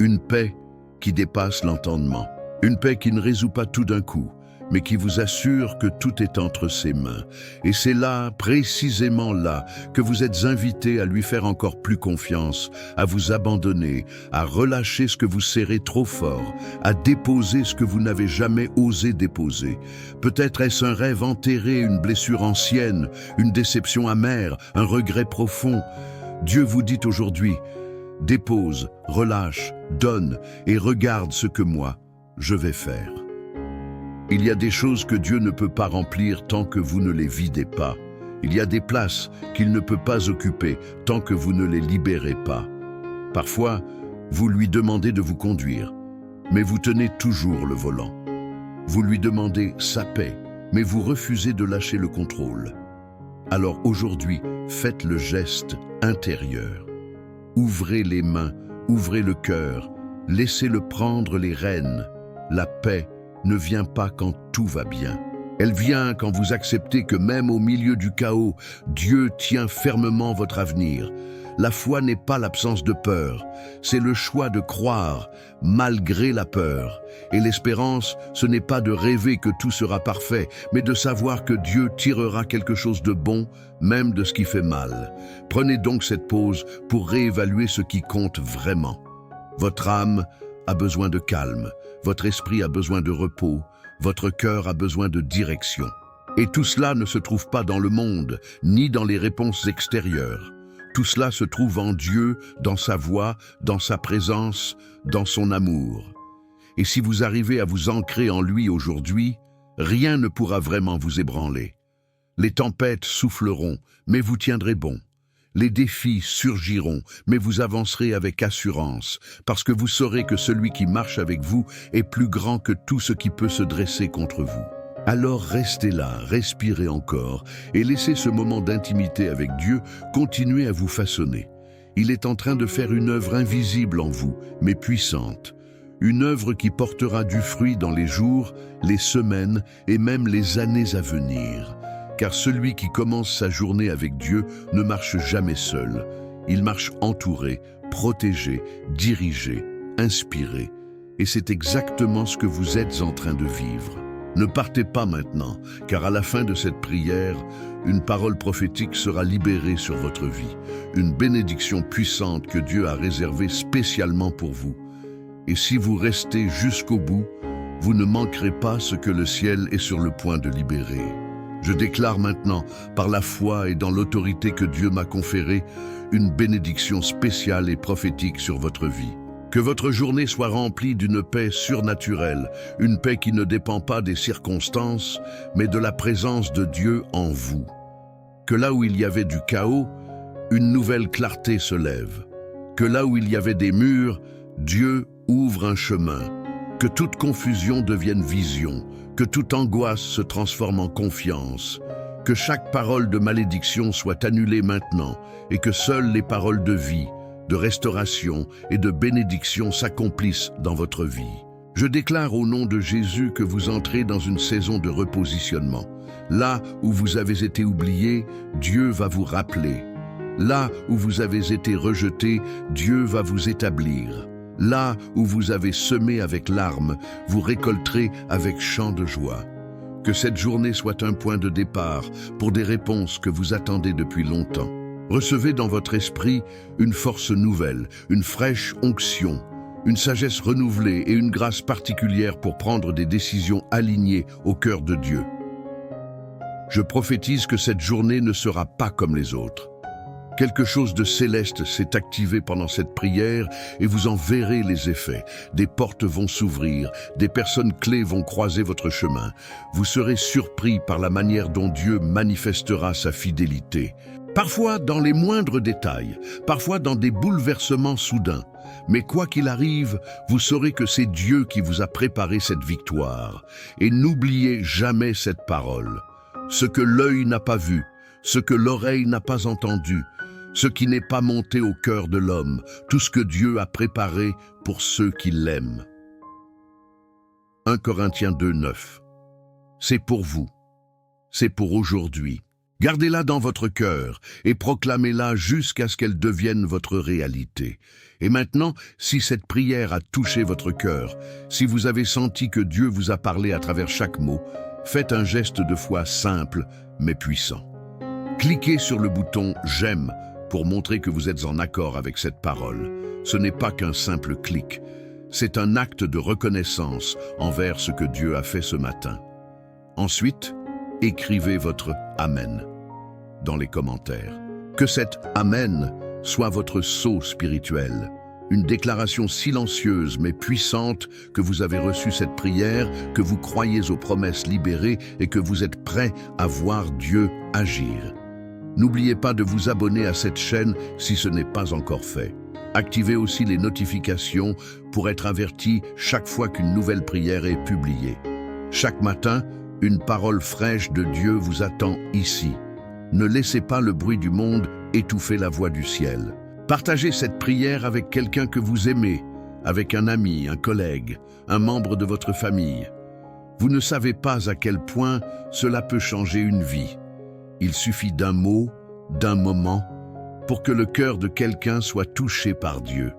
Une paix qui dépasse l'entendement. Une paix qui ne résout pas tout d'un coup, mais qui vous assure que tout est entre ses mains. Et c'est là, précisément là, que vous êtes invité à lui faire encore plus confiance, à vous abandonner, à relâcher ce que vous serrez trop fort, à déposer ce que vous n'avez jamais osé déposer. Peut-être est-ce un rêve enterré, une blessure ancienne, une déception amère, un regret profond. Dieu vous dit aujourd'hui, dépose, relâche, donne et regarde ce que moi, je vais faire. Il y a des choses que Dieu ne peut pas remplir tant que vous ne les videz pas. Il y a des places qu'il ne peut pas occuper tant que vous ne les libérez pas. Parfois, vous lui demandez de vous conduire, mais vous tenez toujours le volant. Vous lui demandez sa paix, mais vous refusez de lâcher le contrôle. Alors aujourd'hui, faites le geste intérieur. Ouvrez les mains, ouvrez le cœur, laissez-le prendre les rênes. La paix ne vient pas quand tout va bien. Elle vient quand vous acceptez que même au milieu du chaos, Dieu tient fermement votre avenir. La foi n'est pas l'absence de peur, c'est le choix de croire malgré la peur. Et l'espérance, ce n'est pas de rêver que tout sera parfait, mais de savoir que Dieu tirera quelque chose de bon, même de ce qui fait mal. Prenez donc cette pause pour réévaluer ce qui compte vraiment. Votre âme a besoin de calme, votre esprit a besoin de repos, votre cœur a besoin de direction. Et tout cela ne se trouve pas dans le monde, ni dans les réponses extérieures. Tout cela se trouve en Dieu, dans sa voix, dans sa présence, dans son amour. Et si vous arrivez à vous ancrer en lui aujourd'hui, rien ne pourra vraiment vous ébranler. Les tempêtes souffleront, mais vous tiendrez bon. Les défis surgiront, mais vous avancerez avec assurance, parce que vous saurez que celui qui marche avec vous est plus grand que tout ce qui peut se dresser contre vous. Alors restez là, respirez encore, et laissez ce moment d'intimité avec Dieu continuer à vous façonner. Il est en train de faire une œuvre invisible en vous, mais puissante. Une œuvre qui portera du fruit dans les jours, les semaines et même les années à venir. Car celui qui commence sa journée avec Dieu ne marche jamais seul. Il marche entouré, protégé, dirigé, inspiré. Et c'est exactement ce que vous êtes en train de vivre. Ne partez pas maintenant, car à la fin de cette prière, une parole prophétique sera libérée sur votre vie. Une bénédiction puissante que Dieu a réservée spécialement pour vous. Et si vous restez jusqu'au bout, vous ne manquerez pas ce que le ciel est sur le point de libérer. Je déclare maintenant, par la foi et dans l'autorité que Dieu m'a conférée, une bénédiction spéciale et prophétique sur votre vie. Que votre journée soit remplie d'une paix surnaturelle, une paix qui ne dépend pas des circonstances, mais de la présence de Dieu en vous. Que là où il y avait du chaos, une nouvelle clarté se lève. Que là où il y avait des murs, Dieu ouvre un chemin. Que toute confusion devienne vision. Que toute angoisse se transforme en confiance. Que chaque parole de malédiction soit annulée maintenant et que seules les paroles de vie, de restauration et de bénédiction s'accomplissent dans votre vie. Je déclare au nom de Jésus que vous entrez dans une saison de repositionnement. Là où vous avez été oublié, Dieu va vous rappeler. Là où vous avez été rejeté, Dieu va vous établir. Là où vous avez semé avec larmes, vous récolterez avec chant de joie. Que cette journée soit un point de départ pour des réponses que vous attendez depuis longtemps. Recevez dans votre esprit une force nouvelle, une fraîche onction, une sagesse renouvelée et une grâce particulière pour prendre des décisions alignées au cœur de Dieu. Je prophétise que cette journée ne sera pas comme les autres. Quelque chose de céleste s'est activé pendant cette prière et vous en verrez les effets. Des portes vont s'ouvrir, des personnes clés vont croiser votre chemin. Vous serez surpris par la manière dont Dieu manifestera sa fidélité. Parfois dans les moindres détails, parfois dans des bouleversements soudains. Mais quoi qu'il arrive, vous saurez que c'est Dieu qui vous a préparé cette victoire. Et n'oubliez jamais cette parole. Ce que l'œil n'a pas vu, ce que l'oreille n'a pas entendu, ce qui n'est pas monté au cœur de l'homme, tout ce que Dieu a préparé pour ceux qui l'aiment. 1 Corinthiens 2:9. C'est pour vous, c'est pour aujourd'hui. Gardez-la dans votre cœur et proclamez-la jusqu'à ce qu'elle devienne votre réalité. Et maintenant, si cette prière a touché votre cœur, si vous avez senti que Dieu vous a parlé à travers chaque mot, faites un geste de foi simple mais puissant. Cliquez sur le bouton « J'aime » pour montrer que vous êtes en accord avec cette parole. Ce n'est pas qu'un simple clic, c'est un acte de reconnaissance envers ce que Dieu a fait ce matin. Ensuite, écrivez votre « Amen » dans les commentaires. Que cet « Amen » soit votre sceau spirituel, une déclaration silencieuse mais puissante que vous avez reçu cette prière, que vous croyez aux promesses libérées et que vous êtes prêt à voir Dieu agir. N'oubliez pas de vous abonner à cette chaîne si ce n'est pas encore fait. Activez aussi les notifications pour être averti chaque fois qu'une nouvelle prière est publiée. Chaque matin, une parole fraîche de Dieu vous attend ici. Ne laissez pas le bruit du monde étouffer la voix du ciel. Partagez cette prière avec quelqu'un que vous aimez, avec un ami, un collègue, un membre de votre famille. Vous ne savez pas à quel point cela peut changer une vie. Il suffit d'un mot, d'un moment, pour que le cœur de quelqu'un soit touché par Dieu.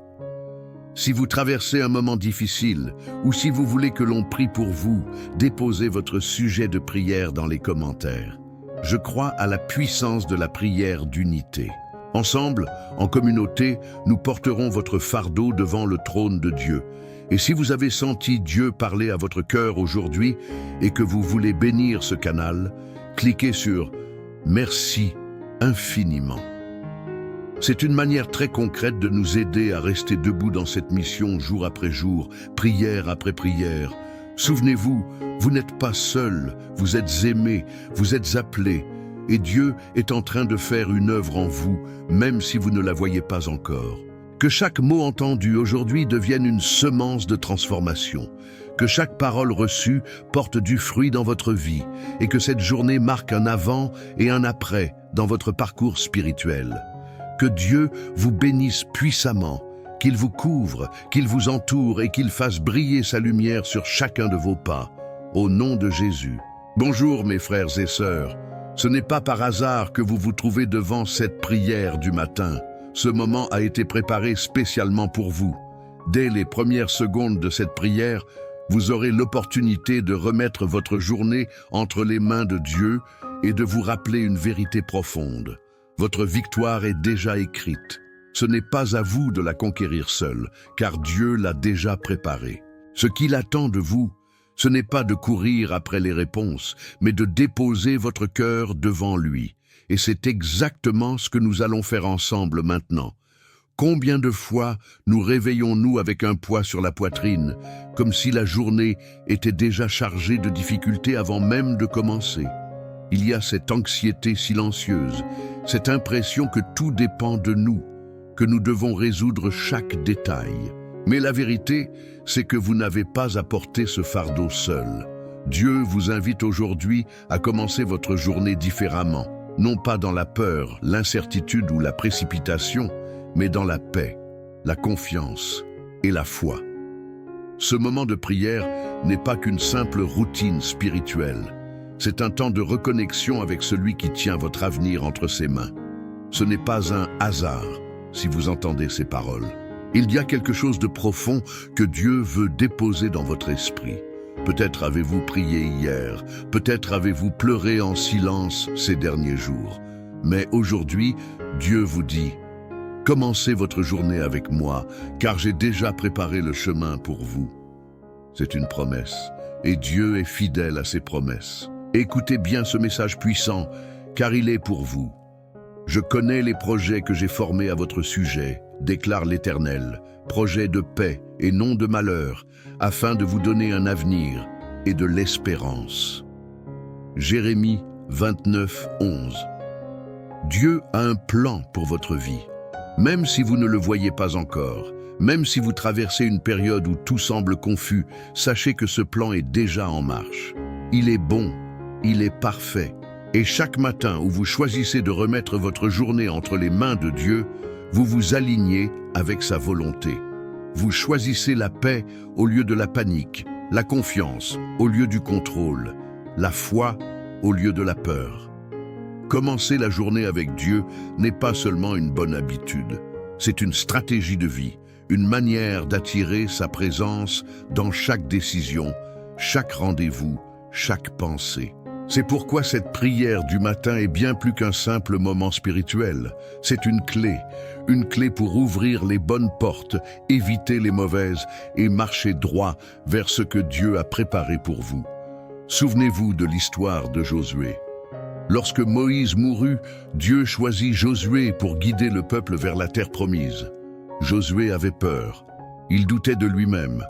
Si vous traversez un moment difficile ou si vous voulez que l'on prie pour vous, déposez votre sujet de prière dans les commentaires. Je crois à la puissance de la prière d'unité. Ensemble, en communauté, nous porterons votre fardeau devant le trône de Dieu. Et si vous avez senti Dieu parler à votre cœur aujourd'hui et que vous voulez bénir ce canal, cliquez sur « Merci infiniment ». C'est une manière très concrète de nous aider à rester debout dans cette mission jour après jour, prière après prière. Souvenez-vous, vous n'êtes pas seul, vous êtes aimé, vous êtes appelé, et Dieu est en train de faire une œuvre en vous, même si vous ne la voyez pas encore. Que chaque mot entendu aujourd'hui devienne une semence de transformation, que chaque parole reçue porte du fruit dans votre vie, et que cette journée marque un avant et un après dans votre parcours spirituel. Que Dieu vous bénisse puissamment, qu'il vous couvre, qu'il vous entoure et qu'il fasse briller sa lumière sur chacun de vos pas. Au nom de Jésus. Bonjour mes frères et sœurs. Ce n'est pas par hasard que vous vous trouvez devant cette prière du matin. Ce moment a été préparé spécialement pour vous. Dès les premières secondes de cette prière, vous aurez l'opportunité de remettre votre journée entre les mains de Dieu et de vous rappeler une vérité profonde. Votre victoire est déjà écrite. Ce n'est pas à vous de la conquérir seul, car Dieu l'a déjà préparée. Ce qu'il attend de vous, ce n'est pas de courir après les réponses, mais de déposer votre cœur devant lui. Et c'est exactement ce que nous allons faire ensemble maintenant. Combien de fois nous réveillons-nous avec un poids sur la poitrine, comme si la journée était déjà chargée de difficultés avant même de commencer? Il y a cette anxiété silencieuse, cette impression que tout dépend de nous, que nous devons résoudre chaque détail. Mais la vérité, c'est que vous n'avez pas à porter ce fardeau seul. Dieu vous invite aujourd'hui à commencer votre journée différemment, non pas dans la peur, l'incertitude ou la précipitation, mais dans la paix, la confiance et la foi. Ce moment de prière n'est pas qu'une simple routine spirituelle. C'est un temps de reconnexion avec celui qui tient votre avenir entre ses mains. Ce n'est pas un hasard si vous entendez ces paroles. Il y a quelque chose de profond que Dieu veut déposer dans votre esprit. Peut-être avez-vous prié hier, peut-être avez-vous pleuré en silence ces derniers jours. Mais aujourd'hui, Dieu vous dit, commencez votre journée avec moi, car j'ai déjà préparé le chemin pour vous. C'est une promesse, et Dieu est fidèle à ses promesses. Écoutez bien ce message puissant, car il est pour vous. Je connais les projets que j'ai formés à votre sujet, déclare l'Éternel, projets de paix et non de malheur, afin de vous donner un avenir et de l'espérance. Jérémie 29, 11. Dieu a un plan pour votre vie. Même si vous ne le voyez pas encore, même si vous traversez une période où tout semble confus, sachez que ce plan est déjà en marche. Il est bon, il est parfait. Et chaque matin où vous choisissez de remettre votre journée entre les mains de Dieu, vous vous alignez avec sa volonté. Vous choisissez la paix au lieu de la panique, la confiance au lieu du contrôle, la foi au lieu de la peur. Commencer la journée avec Dieu n'est pas seulement une bonne habitude, c'est une stratégie de vie, une manière d'attirer sa présence dans chaque décision, chaque rendez-vous, chaque pensée. C'est pourquoi cette prière du matin est bien plus qu'un simple moment spirituel. C'est une clé pour ouvrir les bonnes portes, éviter les mauvaises et marcher droit vers ce que Dieu a préparé pour vous. Souvenez-vous de l'histoire de Josué. Lorsque Moïse mourut, Dieu choisit Josué pour guider le peuple vers la terre promise. Josué avait peur. Il doutait de lui-même.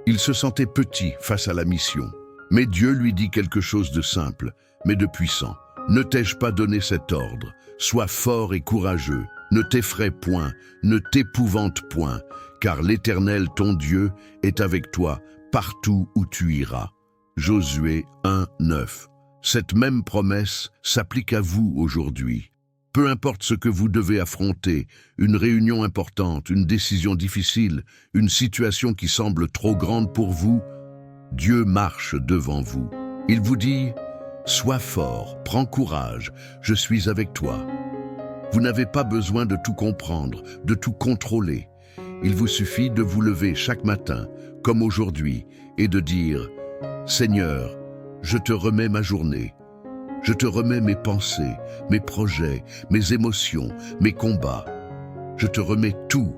Il se sentait petit face à la mission. Mais Dieu lui dit quelque chose de simple, mais de puissant. Ne t'ai-je pas donné cet ordre? Sois fort et courageux. Ne t'effraie point, ne t'épouvante point, car l'Éternel, ton Dieu, est avec toi partout où tu iras. Josué 1, 9. Cette même promesse s'applique à vous aujourd'hui. Peu importe ce que vous devez affronter, une réunion importante, une décision difficile, une situation qui semble trop grande pour vous, Dieu marche devant vous. Il vous dit, « Sois fort, prends courage, je suis avec toi. » Vous n'avez pas besoin de tout comprendre, de tout contrôler. Il vous suffit de vous lever chaque matin, comme aujourd'hui, et de dire, « Seigneur, je te remets ma journée. Je te remets mes pensées, mes projets, mes émotions, mes combats. Je te remets tout,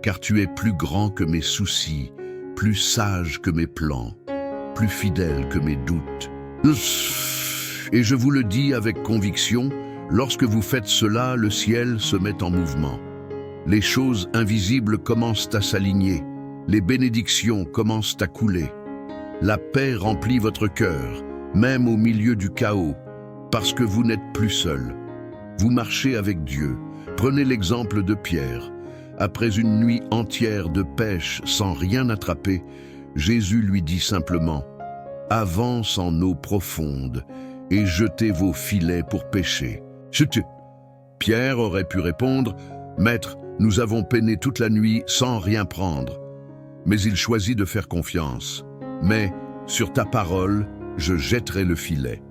car tu es plus grand que mes soucis, plus sage que mes plans, plus fidèle que mes doutes. » Et je vous le dis avec conviction, lorsque vous faites cela, le ciel se met en mouvement. Les choses invisibles commencent à s'aligner, les bénédictions commencent à couler. La paix remplit votre cœur, même au milieu du chaos, parce que vous n'êtes plus seul. Vous marchez avec Dieu. Prenez l'exemple de Pierre. Après une nuit entière de pêche sans rien attraper, Jésus lui dit simplement, « Avance en eau profonde et jetez vos filets pour pêcher. » Chut. Pierre aurait pu répondre, « Maître, nous avons peiné toute la nuit sans rien prendre. » Mais il choisit de faire confiance. « Mais, sur ta parole, je jetterai le filet. »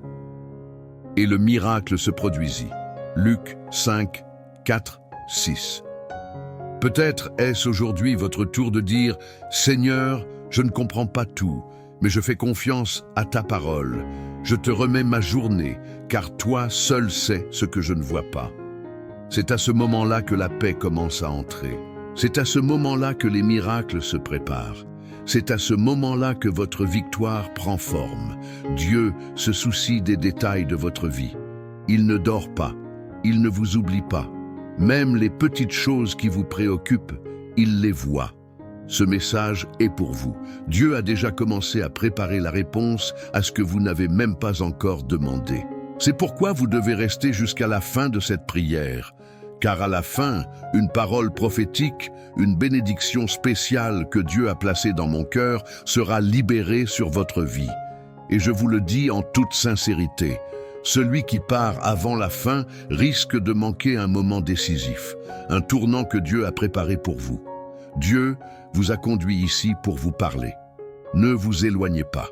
Et le miracle se produisit. Luc 5, 4, 6. Peut-être est-ce aujourd'hui votre tour de dire « Seigneur, je ne comprends pas tout, mais je fais confiance à ta parole. Je te remets ma journée, car toi seul sais ce que je ne vois pas. » C'est à ce moment-là que la paix commence à entrer. C'est à ce moment-là que les miracles se préparent. C'est à ce moment-là que votre victoire prend forme. Dieu se soucie des détails de votre vie. Il ne dort pas, il ne vous oublie pas. Même les petites choses qui vous préoccupent, il les voit. Ce message est pour vous. Dieu a déjà commencé à préparer la réponse à ce que vous n'avez même pas encore demandé. C'est pourquoi vous devez rester jusqu'à la fin de cette prière. Car à la fin, une parole prophétique, une bénédiction spéciale que Dieu a placée dans mon cœur sera libérée sur votre vie. Et je vous le dis en toute sincérité, celui qui part avant la fin risque de manquer un moment décisif, un tournant que Dieu a préparé pour vous. Dieu vous a conduit ici pour vous parler. Ne vous éloignez pas.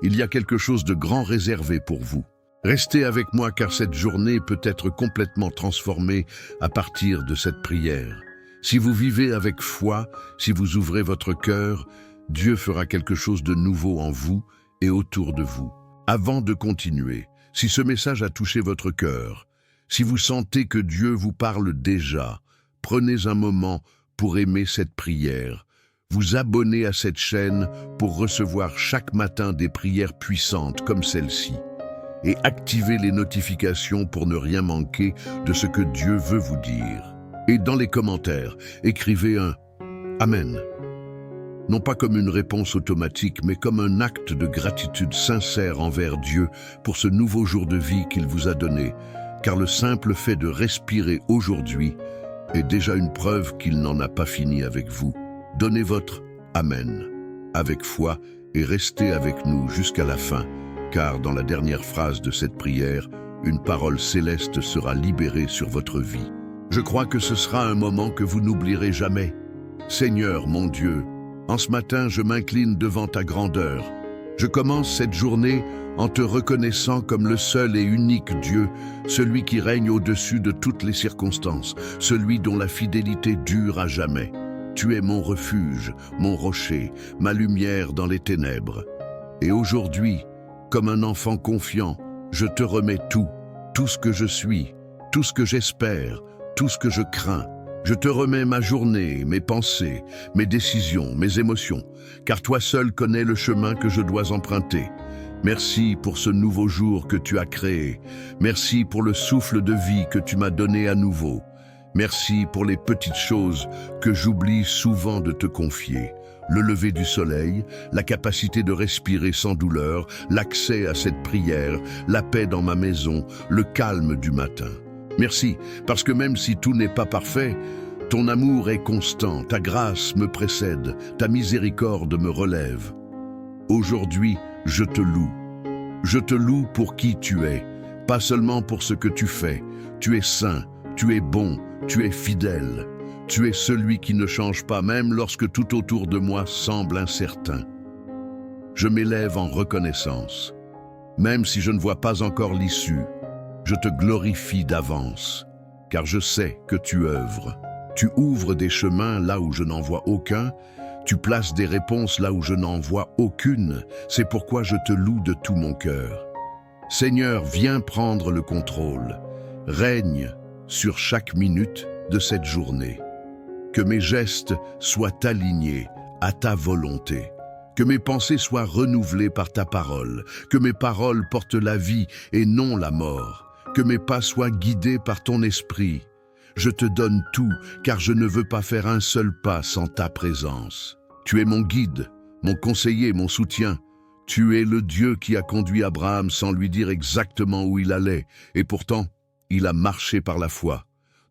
Il y a quelque chose de grand réservé pour vous. Restez avec moi car cette journée peut être complètement transformée à partir de cette prière. Si vous vivez avec foi, si vous ouvrez votre cœur, Dieu fera quelque chose de nouveau en vous et autour de vous. Avant de continuer, si ce message a touché votre cœur, si vous sentez que Dieu vous parle déjà, prenez un moment pour aimer cette prière, vous abonner à cette chaîne pour recevoir chaque matin des prières puissantes comme celle-ci, et activez les notifications pour ne rien manquer de ce que Dieu veut vous dire. Et dans les commentaires, écrivez un « Amen ». Non pas comme une réponse automatique, mais comme un acte de gratitude sincère envers Dieu pour ce nouveau jour de vie qu'il vous a donné, car le simple fait de respirer aujourd'hui est déjà une preuve qu'il n'en a pas fini avec vous. Donnez votre « Amen » avec foi et restez avec nous jusqu'à la fin, car dans la dernière phrase de cette prière, une parole céleste sera libérée sur votre vie. Je crois que ce sera un moment que vous n'oublierez jamais. Seigneur, mon Dieu, en ce matin, je m'incline devant ta grandeur. Je commence cette journée en te reconnaissant comme le seul et unique Dieu, celui qui règne au-dessus de toutes les circonstances, celui dont la fidélité dure à jamais. Tu es mon refuge, mon rocher, ma lumière dans les ténèbres. Et aujourd'hui, comme un enfant confiant, je te remets tout ce que je suis, tout ce que j'espère, tout ce que je crains. Je te remets ma journée, mes pensées, mes décisions, mes émotions, car toi seul connais le chemin que je dois emprunter. Merci pour ce nouveau jour que tu as créé. Merci pour le souffle de vie que tu m'as donné à nouveau. Merci pour les petites choses que j'oublie souvent de te confier. Le lever du soleil, la capacité de respirer sans douleur, l'accès à cette prière, la paix dans ma maison, le calme du matin. Merci, parce que même si tout n'est pas parfait, ton amour est constant, ta grâce me précède, ta miséricorde me relève. Aujourd'hui, je te loue. Je te loue pour qui tu es, pas seulement pour ce que tu fais. Tu es saint, tu es bon, tu es fidèle. Tu es celui qui ne change pas même lorsque tout autour de moi semble incertain. Je m'élève en reconnaissance. Même si je ne vois pas encore l'issue, je te glorifie d'avance, car je sais que tu œuvres. Tu ouvres des chemins là où je n'en vois aucun, tu places des réponses là où je n'en vois aucune. C'est pourquoi je te loue de tout mon cœur. Seigneur, viens prendre le contrôle. Règne sur chaque minute de cette journée. Que mes gestes soient alignés à ta volonté. Que mes pensées soient renouvelées par ta parole. Que mes paroles portent la vie et non la mort. Que mes pas soient guidés par ton esprit. Je te donne tout, car je ne veux pas faire un seul pas sans ta présence. Tu es mon guide, mon conseiller, mon soutien. Tu es le Dieu qui a conduit Abraham sans lui dire exactement où il allait, et pourtant, il a marché par la foi.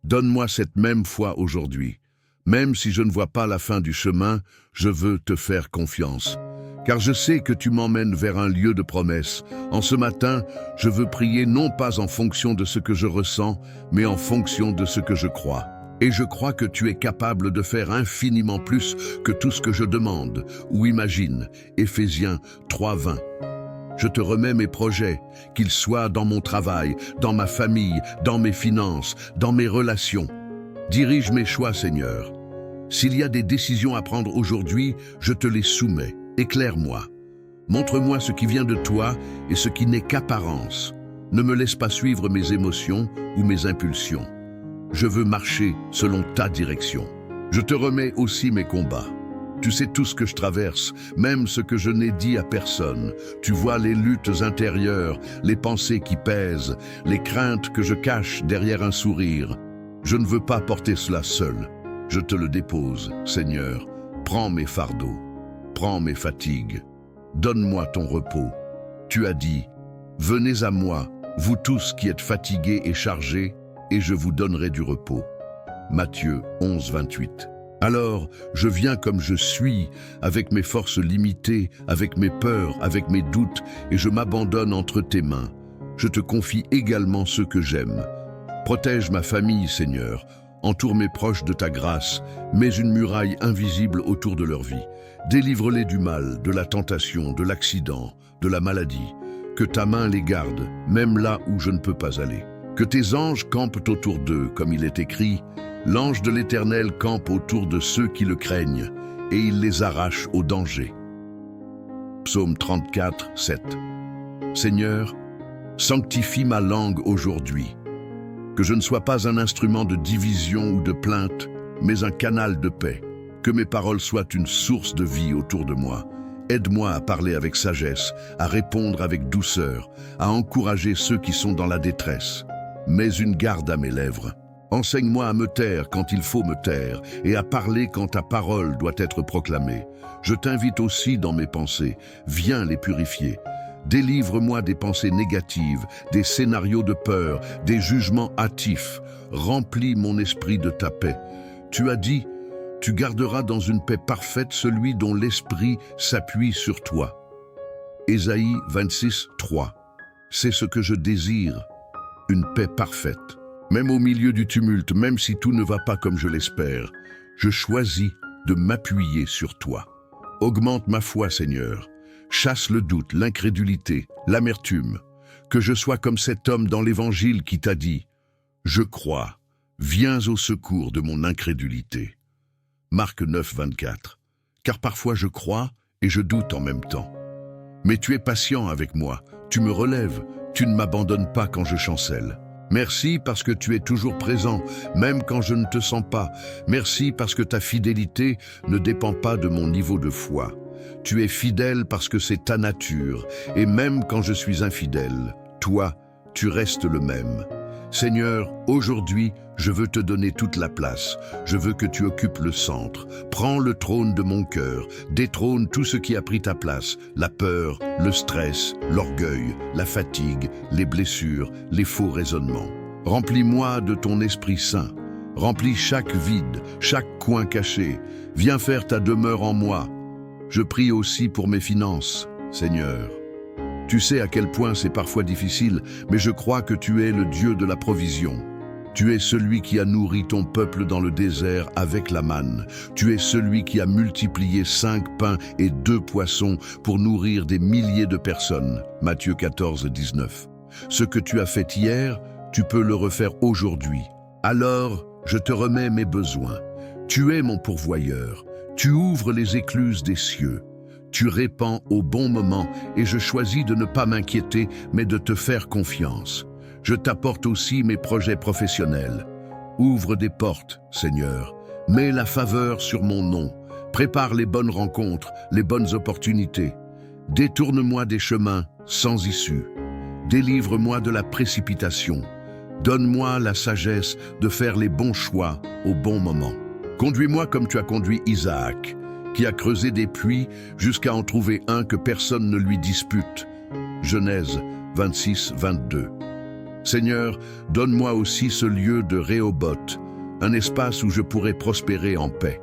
Donne-moi cette même foi aujourd'hui. Même si je ne vois pas la fin du chemin, je veux te faire confiance. Car je sais que tu m'emmènes vers un lieu de promesse. En ce matin, je veux prier non pas en fonction de ce que je ressens, mais en fonction de ce que je crois. Et je crois que tu es capable de faire infiniment plus que tout ce que je demande ou imagine. Éphésiens 3:20. Je te remets mes projets, qu'ils soient dans mon travail, dans ma famille, dans mes finances, dans mes relations. Dirige mes choix, Seigneur. S'il y a des décisions à prendre aujourd'hui, je te les soumets. Éclaire-moi. Montre-moi ce qui vient de toi et ce qui n'est qu'apparence. Ne me laisse pas suivre mes émotions ou mes impulsions. Je veux marcher selon ta direction. Je te remets aussi mes combats. Tu sais tout ce que je traverse, même ce que je n'ai dit à personne. Tu vois les luttes intérieures, les pensées qui pèsent, les craintes que je cache derrière un sourire. Je ne veux pas porter cela seul. Je te le dépose, Seigneur. Prends mes fardeaux. Prends mes fatigues, donne-moi ton repos. Tu as dit, venez à moi, vous tous qui êtes fatigués et chargés, et je vous donnerai du repos. Matthieu 11:28. Alors, je viens comme je suis, avec mes forces limitées, avec mes peurs, avec mes doutes, et je m'abandonne entre tes mains. Je te confie également ceux que j'aime. Protège ma famille, Seigneur. Entoure mes proches de ta grâce, mets une muraille invisible autour de leur vie. Délivre-les du mal, de la tentation, de l'accident, de la maladie. Que ta main les garde, même là où je ne peux pas aller. Que tes anges campent autour d'eux, comme il est écrit, « L'ange de l'Éternel campe autour de ceux qui le craignent, et il les arrache au danger. » Psaume 34, 7. Seigneur, sanctifie ma langue aujourd'hui, que je ne sois pas un instrument de division ou de plainte, mais un canal de paix, que mes paroles soient une source de vie autour de moi. Aide-moi à parler avec sagesse, à répondre avec douceur, à encourager ceux qui sont dans la détresse. Mets une garde à mes lèvres. Enseigne-moi à me taire quand il faut me taire et à parler quand ta parole doit être proclamée. Je t'invite aussi dans mes pensées, viens les purifier. Délivre-moi des pensées négatives, des scénarios de peur, des jugements hâtifs. Remplis mon esprit de ta paix. Tu as dit, tu garderas dans une paix parfaite celui dont l'esprit s'appuie sur toi. Ésaïe 26, 3. C'est ce que je désire, une paix parfaite. Même au milieu du tumulte, même si tout ne va pas comme je l'espère, je choisis de m'appuyer sur toi. Augmente ma foi, Seigneur. Chasse le doute, l'incrédulité, l'amertume. Que je sois comme cet homme dans l'Évangile qui t'a dit « Je crois, viens au secours de mon incrédulité ». Marc 9, 24. Car parfois je crois et je doute en même temps. Mais tu es patient avec moi, tu me relèves, tu ne m'abandonnes pas quand je chancelle. Merci parce que tu es toujours présent, même quand je ne te sens pas. Merci parce que ta fidélité ne dépend pas de mon niveau de foi. Tu es fidèle parce que c'est ta nature, et même quand je suis infidèle, toi, tu restes le même. Seigneur, aujourd'hui, je veux te donner toute la place. Je veux que tu occupes le centre. Prends le trône de mon cœur. Détrône tout ce qui a pris ta place. La peur, le stress, l'orgueil, la fatigue, les blessures, les faux raisonnements. Remplis-moi de ton Esprit Saint. Remplis chaque vide, chaque coin caché. Viens faire ta demeure en moi. Je prie aussi pour mes finances, Seigneur. Tu sais à quel point c'est parfois difficile, mais je crois que tu es le Dieu de la provision. Tu es celui qui a nourri ton peuple dans le désert avec la manne. Tu es celui qui a multiplié 5 pains et 2 poissons pour nourrir des milliers de personnes. Matthieu 14, 19. Ce que tu as fait hier, tu peux le refaire aujourd'hui. Alors, je te remets mes besoins. Tu es mon pourvoyeur. Tu ouvres les écluses des cieux. Tu répands au bon moment et je choisis de ne pas m'inquiéter, mais de te faire confiance. Je t'apporte aussi mes projets professionnels. Ouvre des portes, Seigneur. Mets la faveur sur mon nom. Prépare les bonnes rencontres, les bonnes opportunités. Détourne-moi des chemins sans issue. Délivre-moi de la précipitation. Donne-moi la sagesse de faire les bons choix au bon moment. Conduis-moi comme tu as conduit Isaac, qui a creusé des puits jusqu'à en trouver un que personne ne lui dispute. Genèse 26, 22. Seigneur, donne-moi aussi ce lieu de Rehoboth, un espace où je pourrai prospérer en paix.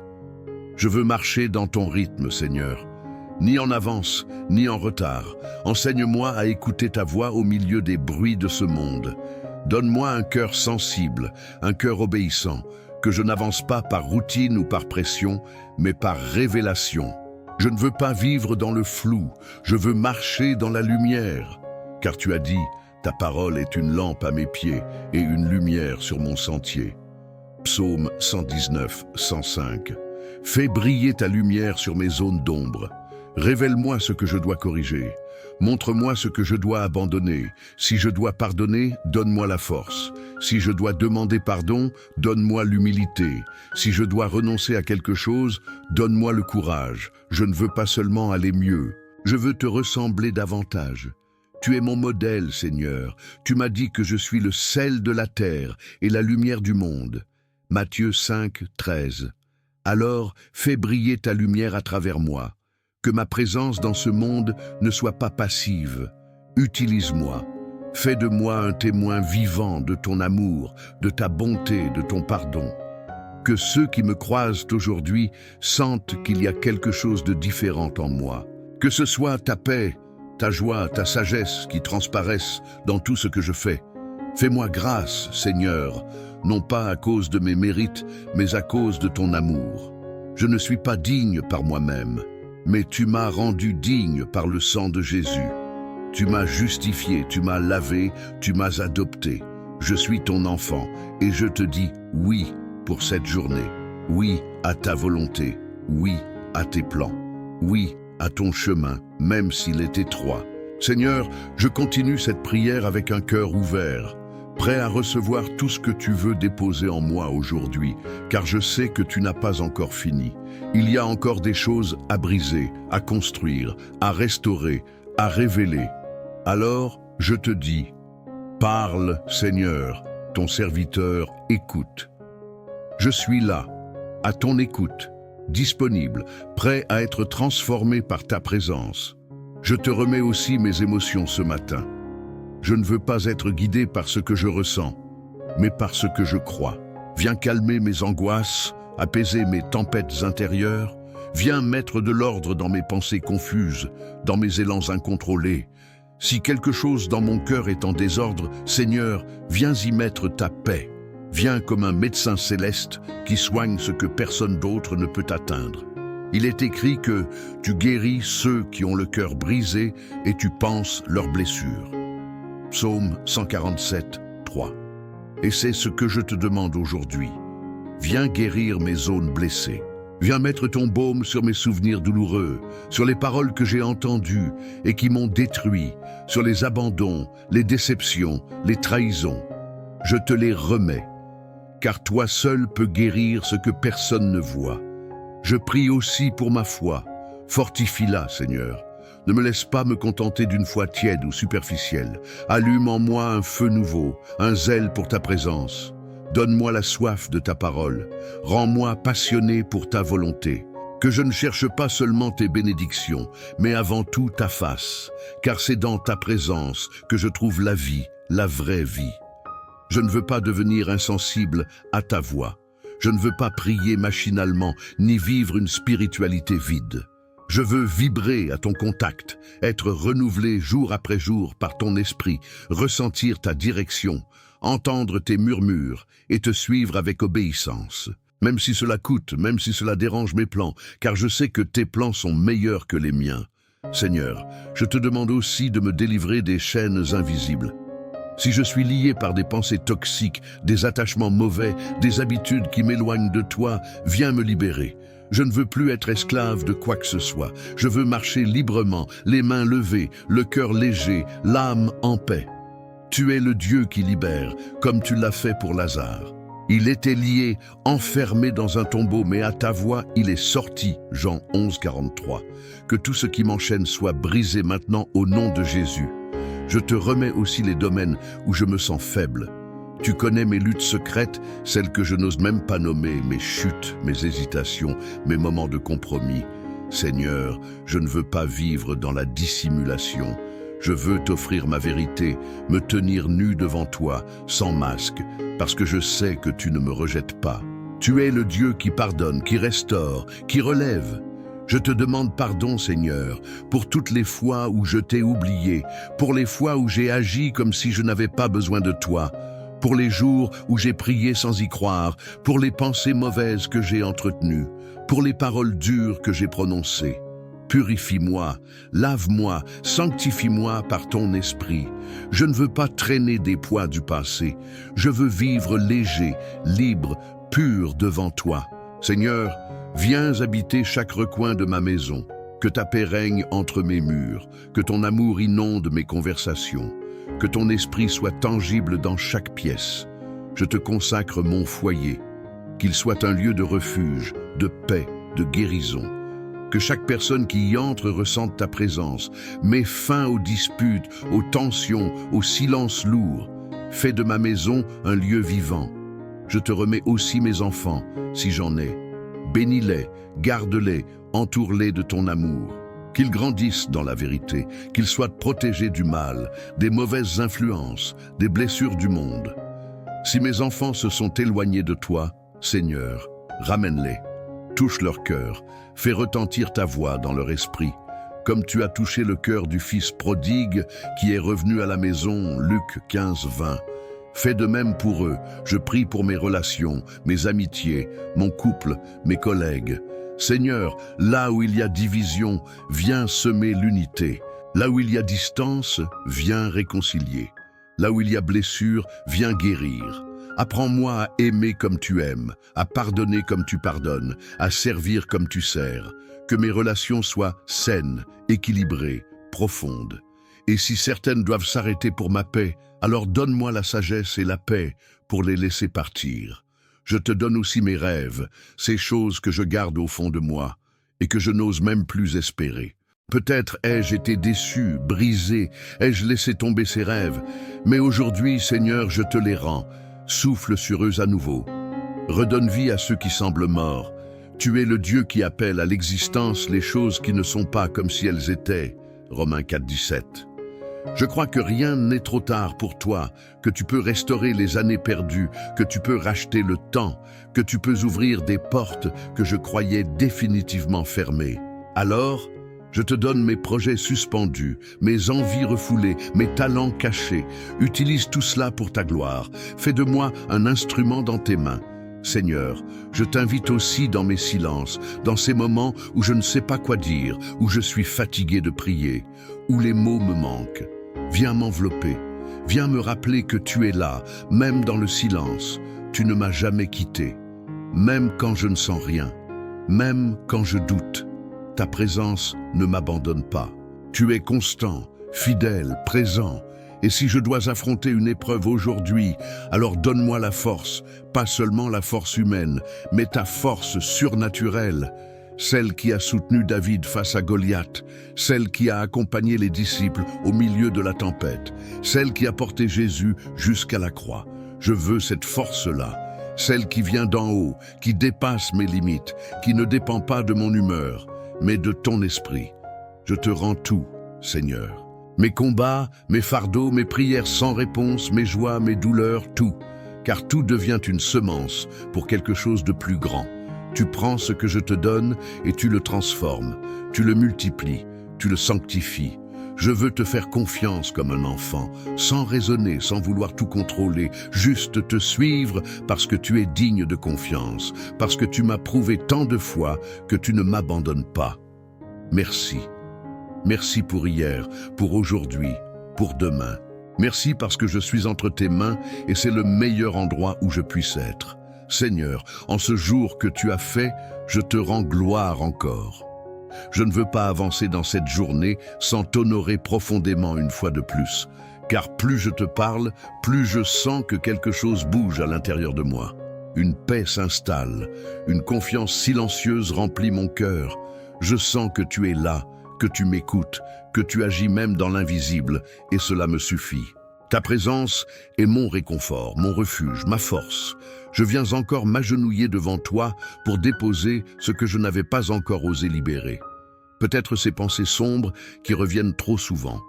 Je veux marcher dans ton rythme, Seigneur, ni en avance, ni en retard. Enseigne-moi à écouter ta voix au milieu des bruits de ce monde. Donne-moi un cœur sensible, un cœur obéissant, que je n'avance pas par routine ou par pression, mais par révélation. Je ne veux pas vivre dans le flou, je veux marcher dans la lumière. Car tu as dit, ta parole est une lampe à mes pieds et une lumière sur mon sentier. Psaume 119, 105. Fais briller ta lumière sur mes zones d'ombre. Révèle-moi ce que je dois corriger. Montre-moi ce que je dois abandonner. Si je dois pardonner, donne-moi la force. Si je dois demander pardon, donne-moi l'humilité. Si je dois renoncer à quelque chose, donne-moi le courage. Je ne veux pas seulement aller mieux. Je veux te ressembler davantage. Tu es mon modèle, Seigneur. Tu m'as dit que je suis le sel de la terre et la lumière du monde. Matthieu 5, 13. Alors, fais briller ta lumière à travers moi. Que ma présence dans ce monde ne soit pas passive. Utilise-moi. Fais de moi un témoin vivant de ton amour, de ta bonté, de ton pardon. Que ceux qui me croisent aujourd'hui sentent qu'il y a quelque chose de différent en moi. Que ce soit ta paix, ta joie, ta sagesse qui transparaissent dans tout ce que je fais. Fais-moi grâce, Seigneur, non pas à cause de mes mérites, mais à cause de ton amour. Je ne suis pas digne par moi-même, mais tu m'as rendu digne par le sang de Jésus. Tu m'as justifié, tu m'as lavé, tu m'as adopté. Je suis ton enfant et je te dis oui pour cette journée. Oui à ta volonté. Oui à tes plans. Oui à ton chemin, même s'il est étroit. Seigneur, je continue cette prière avec un cœur ouvert, prêt à recevoir tout ce que tu veux déposer en moi aujourd'hui, car je sais que tu n'as pas encore fini. Il y a encore des choses à briser, à construire, à restaurer, à révéler. Alors, je te dis, parle, Seigneur, ton serviteur écoute. Je suis là, à ton écoute, disponible, prêt à être transformé par ta présence. Je te remets aussi mes émotions ce matin. Je ne veux pas être guidé par ce que je ressens, mais par ce que je crois. Viens calmer mes angoisses, apaiser mes tempêtes intérieures. Viens mettre de l'ordre dans mes pensées confuses, dans mes élans incontrôlés. Si quelque chose dans mon cœur est en désordre, Seigneur, viens y mettre ta paix. Viens comme un médecin céleste qui soigne ce que personne d'autre ne peut atteindre. Il est écrit que tu guéris ceux qui ont le cœur brisé et tu panses leurs blessures. Psaume 147, 3. Et c'est ce que je te demande aujourd'hui. Viens guérir mes zones blessées. Viens mettre ton baume sur mes souvenirs douloureux, sur les paroles que j'ai entendues et qui m'ont détruit, sur les abandons, les déceptions, les trahisons. Je te les remets, car toi seul peux guérir ce que personne ne voit. Je prie aussi pour ma foi. Fortifie-la, Seigneur. Ne me laisse pas me contenter d'une foi tiède ou superficielle. Allume en moi un feu nouveau, un zèle pour ta présence. Donne-moi la soif de ta parole. Rends-moi passionné pour ta volonté. Que je ne cherche pas seulement tes bénédictions, mais avant tout ta face, car c'est dans ta présence que je trouve la vie, la vraie vie. Je ne veux pas devenir insensible à ta voix. Je ne veux pas prier machinalement, ni vivre une spiritualité vide. Je veux vibrer à ton contact, être renouvelé jour après jour par ton esprit, ressentir ta direction, entendre tes murmures et te suivre avec obéissance. Même si cela coûte, même si cela dérange mes plans, car je sais que tes plans sont meilleurs que les miens. Seigneur, je te demande aussi de me délivrer des chaînes invisibles. Si je suis lié par des pensées toxiques, des attachements mauvais, des habitudes qui m'éloignent de toi, viens me libérer. Je ne veux plus être esclave de quoi que ce soit. Je veux marcher librement, les mains levées, le cœur léger, l'âme en paix. Tu es le Dieu qui libère, comme tu l'as fait pour Lazare. Il était lié, enfermé dans un tombeau, mais à ta voix, il est sorti. Jean 11, 43. Que tout ce qui m'enchaîne soit brisé maintenant au nom de Jésus. Je te remets aussi les domaines où je me sens faible. Tu connais mes luttes secrètes, celles que je n'ose même pas nommer, mes chutes, mes hésitations, mes moments de compromis. Seigneur, je ne veux pas vivre dans la dissimulation. Je veux t'offrir ma vérité, me tenir nu devant toi, sans masque, parce que je sais que tu ne me rejettes pas. Tu es le Dieu qui pardonne, qui restaure, qui relève. Je te demande pardon, Seigneur, pour toutes les fois où je t'ai oublié, pour les fois où j'ai agi comme si je n'avais pas besoin de toi, pour les jours où j'ai prié sans y croire, pour les pensées mauvaises que j'ai entretenues, pour les paroles dures que j'ai prononcées. Purifie-moi, lave-moi, sanctifie-moi par ton esprit. Je ne veux pas traîner des poids du passé. Je veux vivre léger, libre, pur devant toi. Seigneur, viens habiter chaque recoin de ma maison. Que ta paix règne entre mes murs, que ton amour inonde mes conversations, que ton esprit soit tangible dans chaque pièce. Je te consacre mon foyer, qu'il soit un lieu de refuge, de paix, de guérison. Que chaque personne qui y entre ressente ta présence. Mets fin aux disputes, aux tensions, au silence lourd. Fais de ma maison un lieu vivant. Je te remets aussi mes enfants, si j'en ai. Bénis-les, garde-les, entoure-les de ton amour. Qu'ils grandissent dans la vérité, qu'ils soient protégés du mal, des mauvaises influences, des blessures du monde. Si mes enfants se sont éloignés de toi, Seigneur, ramène-les. Touche leur cœur, fais retentir ta voix dans leur esprit, comme tu as touché le cœur du fils prodigue qui est revenu à la maison, Luc 15, 20. Fais de même pour eux, je prie pour mes relations, mes amitiés, mon couple, mes collègues. Seigneur, là où il y a division, viens semer l'unité. Là où il y a distance, viens réconcilier. Là où il y a blessure, viens guérir. Apprends-moi à aimer comme tu aimes, à pardonner comme tu pardonnes, à servir comme tu sers. Que mes relations soient saines, équilibrées, profondes. Et si certaines doivent s'arrêter pour ma paix, alors donne-moi la sagesse et la paix pour les laisser partir. Je te donne aussi mes rêves, ces choses que je garde au fond de moi et que je n'ose même plus espérer. Peut-être ai-je été déçu, brisé, ai-je laissé tomber ces rêves, mais aujourd'hui, Seigneur, je te les rends. Souffle sur eux à nouveau. Redonne vie à ceux qui semblent morts. Tu es le Dieu qui appelle à l'existence les choses qui ne sont pas comme si elles étaient. Romains 4, 17. Je crois que rien n'est trop tard pour toi, que tu peux restaurer les années perdues, que tu peux racheter le temps, que tu peux ouvrir des portes que je croyais définitivement fermées. Alors, je te donne mes projets suspendus, mes envies refoulées, mes talents cachés. Utilise tout cela pour ta gloire. Fais de moi un instrument dans tes mains. Seigneur, je t'invite aussi dans mes silences, dans ces moments où je ne sais pas quoi dire, où je suis fatigué de prier, où les mots me manquent. Viens m'envelopper, viens me rappeler que tu es là, même dans le silence. Tu ne m'as jamais quitté, même quand je ne sens rien, même quand je doute. Ta présence ne m'abandonne pas. Tu es constant, fidèle, présent. Et si je dois affronter une épreuve aujourd'hui, alors donne-moi la force, pas seulement la force humaine, mais ta force surnaturelle, celle qui a soutenu David face à Goliath, celle qui a accompagné les disciples au milieu de la tempête, celle qui a porté Jésus jusqu'à la croix. Je veux cette force-là, celle qui vient d'en haut, qui dépasse mes limites, qui ne dépend pas de mon humeur, mais de ton esprit. Je te rends tout, Seigneur. Mes combats, mes fardeaux, mes prières sans réponse, mes joies, mes douleurs, tout. Car tout devient une semence pour quelque chose de plus grand. Tu prends ce que je te donne et tu le transformes. Tu le multiplies, tu le sanctifies. Je veux te faire confiance comme un enfant, sans raisonner, sans vouloir tout contrôler, juste te suivre parce que tu es digne de confiance, parce que tu m'as prouvé tant de fois que tu ne m'abandonnes pas. Merci. Merci pour hier, pour aujourd'hui, pour demain. Merci parce que je suis entre tes mains et c'est le meilleur endroit où je puisse être. Seigneur, en ce jour que tu as fait, je te rends gloire encore. Je ne veux pas avancer dans cette journée sans t'honorer profondément une fois de plus, car plus je te parle, plus je sens que quelque chose bouge à l'intérieur de moi. Une paix s'installe, une confiance silencieuse remplit mon cœur. Je sens que tu es là, que tu m'écoutes, que tu agis même dans l'invisible, et cela me suffit. Ta présence est mon réconfort, mon refuge, ma force. Je viens encore m'agenouiller devant toi pour déposer ce que je n'avais pas encore osé libérer. Peut-être ces pensées sombres qui reviennent trop souvent.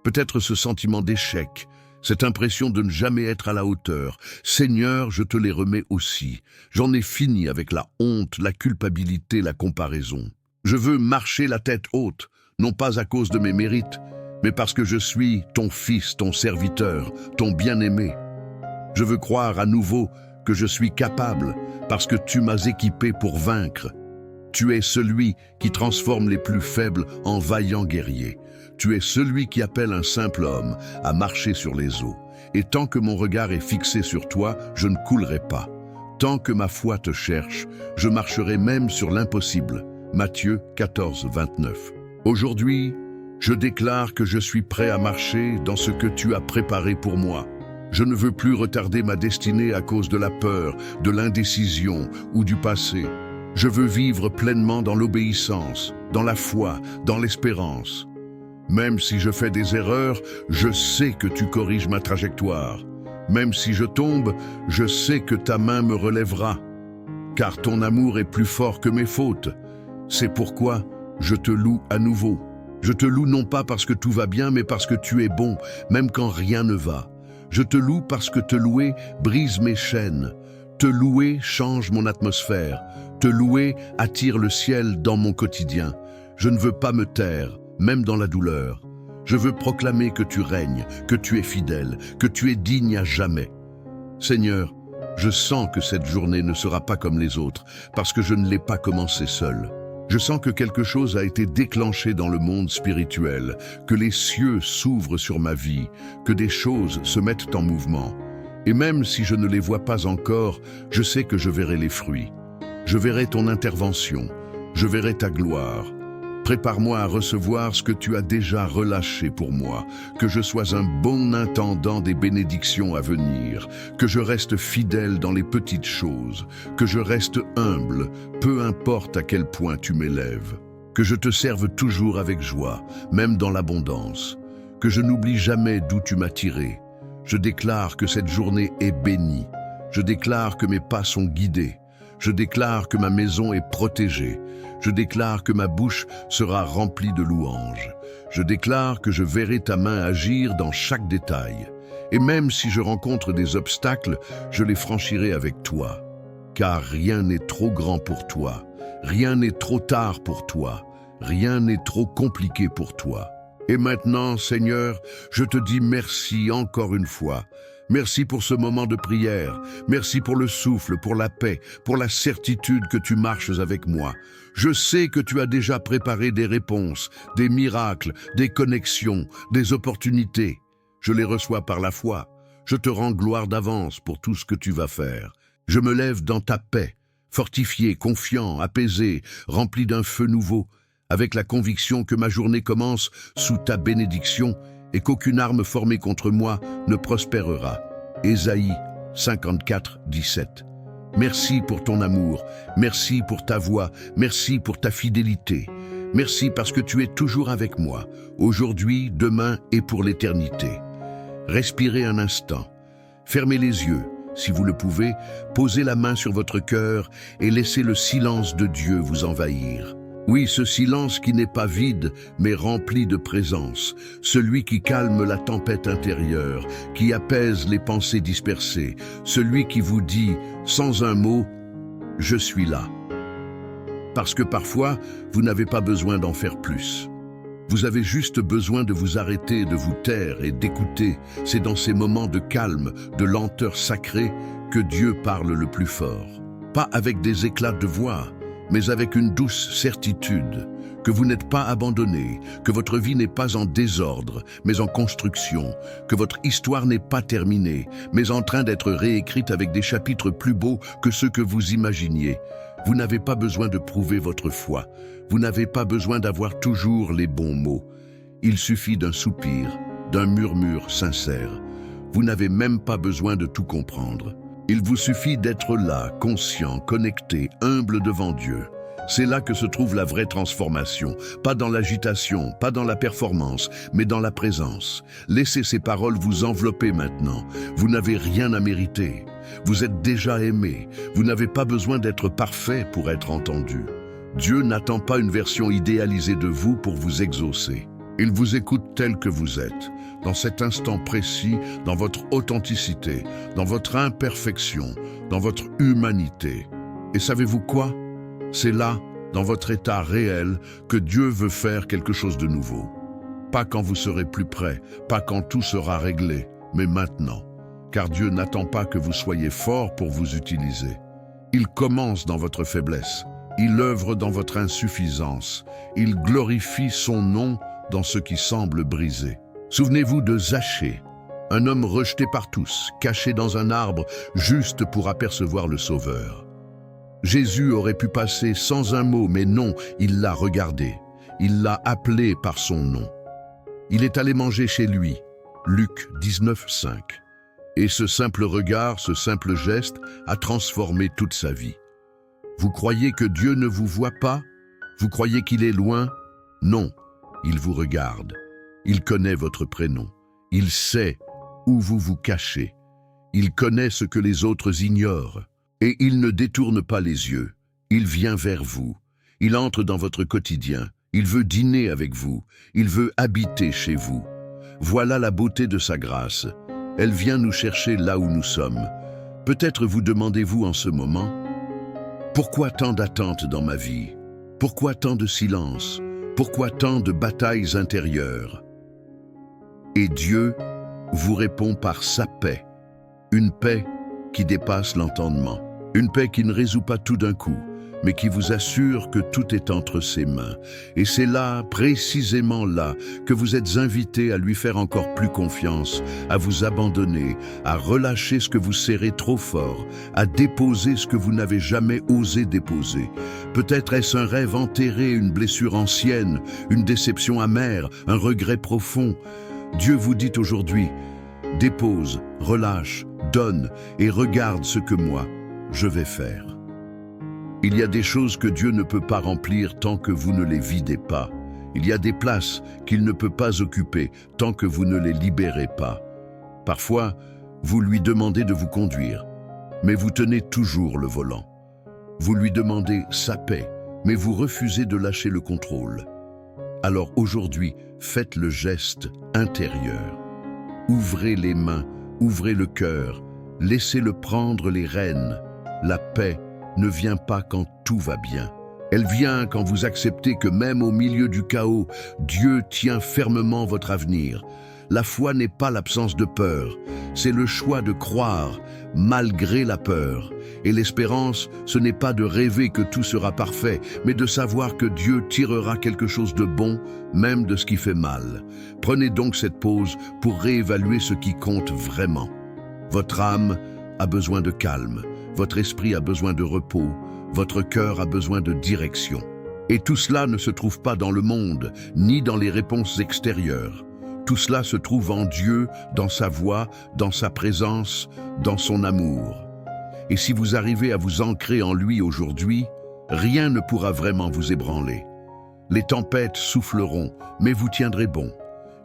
Peut-être ce sentiment d'échec, cette impression de ne jamais être à la hauteur. Seigneur, je te les remets aussi. J'en ai fini avec la honte, la culpabilité, la comparaison. Je veux marcher la tête haute, non pas à cause de mes mérites, mais parce que je suis ton fils, ton serviteur, ton bien-aimé. Je veux croire à nouveau que je suis capable, parce que tu m'as équipé pour vaincre. Tu es celui qui transforme les plus faibles en vaillants guerriers. Tu es celui qui appelle un simple homme à marcher sur les eaux. Et tant que mon regard est fixé sur toi, je ne coulerai pas. Tant que ma foi te cherche, je marcherai même sur l'impossible. Matthieu 14, 29. Aujourd'hui, je déclare que je suis prêt à marcher dans ce que tu as préparé pour moi. Je ne veux plus retarder ma destinée à cause de la peur, de l'indécision ou du passé. Je veux vivre pleinement dans l'obéissance, dans la foi, dans l'espérance. Même si je fais des erreurs, je sais que tu corriges ma trajectoire. Même si je tombe, je sais que ta main me relèvera. Car ton amour est plus fort que mes fautes. C'est pourquoi je te loue à nouveau. Je te loue non pas parce que tout va bien, mais parce que tu es bon, même quand rien ne va. Je te loue parce que te louer brise mes chaînes. Te louer change mon atmosphère. Te louer attire le ciel dans mon quotidien. Je ne veux pas me taire, même dans la douleur. Je veux proclamer que tu règnes, que tu es fidèle, que tu es digne à jamais. Seigneur, je sens que cette journée ne sera pas comme les autres, parce que je ne l'ai pas commencée seule. Je sens que quelque chose a été déclenché dans le monde spirituel, que les cieux s'ouvrent sur ma vie, que des choses se mettent en mouvement. Et même si je ne les vois pas encore, je sais que je verrai les fruits. Je verrai ton intervention, je verrai ta gloire. Prépare-moi à recevoir ce que tu as déjà relâché pour moi, que je sois un bon intendant des bénédictions à venir, que je reste fidèle dans les petites choses, que je reste humble, peu importe à quel point tu m'élèves, que je te serve toujours avec joie, même dans l'abondance, que je n'oublie jamais d'où tu m'as tiré. Je déclare que cette journée est bénie, je déclare que mes pas sont guidés, je déclare que ma maison est protégée. Je déclare que ma bouche sera remplie de louanges. Je déclare que je verrai ta main agir dans chaque détail. Et même si je rencontre des obstacles, je les franchirai avec toi. Car rien n'est trop grand pour toi. Rien n'est trop tard pour toi. Rien n'est trop compliqué pour toi. Et maintenant, Seigneur, je te dis merci encore une fois. Merci pour ce moment de prière. Merci pour le souffle, pour la paix, pour la certitude que tu marches avec moi. Je sais que tu as déjà préparé des réponses, des miracles, des connexions, des opportunités. Je les reçois par la foi. Je te rends gloire d'avance pour tout ce que tu vas faire. Je me lève dans ta paix, fortifié, confiant, apaisé, rempli d'un feu nouveau, avec la conviction que ma journée commence sous ta bénédiction et qu'aucune arme formée contre moi ne prospérera. Ésaïe 54, 17. Merci pour ton amour, merci pour ta voix, merci pour ta fidélité. Merci parce que tu es toujours avec moi, aujourd'hui, demain et pour l'éternité. Respirez un instant, fermez les yeux, si vous le pouvez, posez la main sur votre cœur et laissez le silence de Dieu vous envahir. Oui, ce silence qui n'est pas vide, mais rempli de présence, celui qui calme la tempête intérieure, qui apaise les pensées dispersées, celui qui vous dit, sans un mot, « Je suis là ». Parce que parfois, vous n'avez pas besoin d'en faire plus. Vous avez juste besoin de vous arrêter, de vous taire et d'écouter. C'est dans ces moments de calme, de lenteur sacrée, que Dieu parle le plus fort. Pas avec des éclats de voix, mais avec une douce certitude que vous n'êtes pas abandonné, que votre vie n'est pas en désordre, mais en construction, que votre histoire n'est pas terminée, mais en train d'être réécrite avec des chapitres plus beaux que ceux que vous imaginiez. Vous n'avez pas besoin de prouver votre foi, vous n'avez pas besoin d'avoir toujours les bons mots. Il suffit d'un soupir, d'un murmure sincère. Vous n'avez même pas besoin de tout comprendre. Il vous suffit d'être là, conscient, connecté, humble devant Dieu. C'est là que se trouve la vraie transformation, pas dans l'agitation, pas dans la performance, mais dans la présence. Laissez ces paroles vous envelopper maintenant. Vous n'avez rien à mériter. Vous êtes déjà aimé. Vous n'avez pas besoin d'être parfait pour être entendu. Dieu n'attend pas une version idéalisée de vous pour vous exaucer. Il vous écoute tel que vous êtes, dans cet instant précis, dans votre authenticité, dans votre imperfection, dans votre humanité. Et savez-vous quoi? C'est là, dans votre état réel, que Dieu veut faire quelque chose de nouveau. Pas quand vous serez plus près, pas quand tout sera réglé, mais maintenant. Car Dieu n'attend pas que vous soyez fort pour vous utiliser. Il commence dans votre faiblesse. Il œuvre dans votre insuffisance. Il glorifie son nom dans ce qui semble brisé. Souvenez-vous de Zachée, un homme rejeté par tous, caché dans un arbre, juste pour apercevoir le Sauveur. Jésus aurait pu passer sans un mot, mais non, il l'a regardé. Il l'a appelé par son nom. Il est allé manger chez lui, Luc 19, 5. Et ce simple regard, ce simple geste a transformé toute sa vie. Vous croyez que Dieu ne vous voit pas? Vous croyez qu'il est loin? Non. Il vous regarde, il connaît votre prénom, il sait où vous vous cachez, il connaît ce que les autres ignorent, et il ne détourne pas les yeux, il vient vers vous, il entre dans votre quotidien, il veut dîner avec vous, il veut habiter chez vous. Voilà la beauté de sa grâce, elle vient nous chercher là où nous sommes. Peut-être vous demandez-vous en ce moment, pourquoi tant d'attentes dans ma vie? Pourquoi tant de silence? Pourquoi tant de batailles intérieures? Et Dieu vous répond par sa paix, une paix qui dépasse l'entendement, une paix qui ne résout pas tout d'un coup, mais qui vous assure que tout est entre ses mains. Et c'est là, précisément là, que vous êtes invité à lui faire encore plus confiance, à vous abandonner, à relâcher ce que vous serrez trop fort, à déposer ce que vous n'avez jamais osé déposer. Peut-être est-ce un rêve enterré, une blessure ancienne, une déception amère, un regret profond. Dieu vous dit aujourd'hui, dépose, relâche, donne et regarde ce que moi, je vais faire. Il y a des choses que Dieu ne peut pas remplir tant que vous ne les videz pas. Il y a des places qu'il ne peut pas occuper tant que vous ne les libérez pas. Parfois, vous lui demandez de vous conduire, mais vous tenez toujours le volant. Vous lui demandez sa paix, mais vous refusez de lâcher le contrôle. Alors aujourd'hui, faites le geste intérieur. Ouvrez les mains, ouvrez le cœur, laissez-le prendre les rênes. La paix ne vient pas quand tout va bien. Elle vient quand vous acceptez que même au milieu du chaos, Dieu tient fermement votre avenir. La foi n'est pas l'absence de peur, c'est le choix de croire malgré la peur. Et l'espérance, ce n'est pas de rêver que tout sera parfait, mais de savoir que Dieu tirera quelque chose de bon, même de ce qui fait mal. Prenez donc cette pause pour réévaluer ce qui compte vraiment. Votre âme a besoin de calme. Votre esprit a besoin de repos, votre cœur a besoin de direction. Et tout cela ne se trouve pas dans le monde, ni dans les réponses extérieures. Tout cela se trouve en Dieu, dans sa voix, dans sa présence, dans son amour. Et si vous arrivez à vous ancrer en lui aujourd'hui, rien ne pourra vraiment vous ébranler. Les tempêtes souffleront, mais vous tiendrez bon.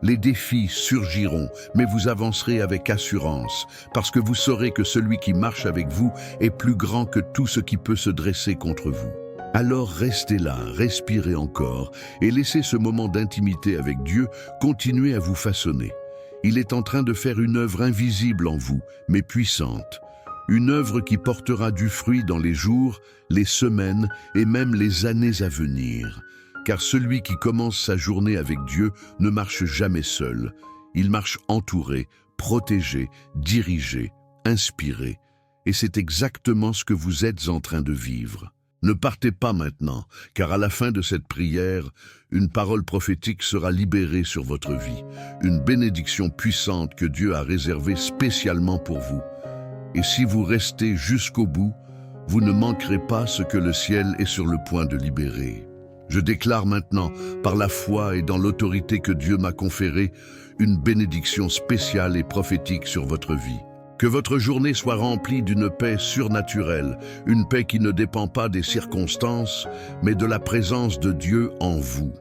Les défis surgiront, mais vous avancerez avec assurance, parce que vous saurez que celui qui marche avec vous est plus grand que tout ce qui peut se dresser contre vous. Alors restez là, respirez encore, et laissez ce moment d'intimité avec Dieu continuer à vous façonner. Il est en train de faire une œuvre invisible en vous, mais puissante. Une œuvre qui portera du fruit dans les jours, les semaines et même les années à venir. Car celui qui commence sa journée avec Dieu ne marche jamais seul. Il marche entouré, protégé, dirigé, inspiré. Et c'est exactement ce que vous êtes en train de vivre. Ne partez pas maintenant, car à la fin de cette prière, une parole prophétique sera libérée sur votre vie. Une bénédiction puissante que Dieu a réservée spécialement pour vous. Et si vous restez jusqu'au bout, vous ne manquerez pas ce que le ciel est sur le point de libérer. Je déclare maintenant, par la foi et dans l'autorité que Dieu m'a conférée, une bénédiction spéciale et prophétique sur votre vie. Que votre journée soit remplie d'une paix surnaturelle, une paix qui ne dépend pas des circonstances, mais de la présence de Dieu en vous.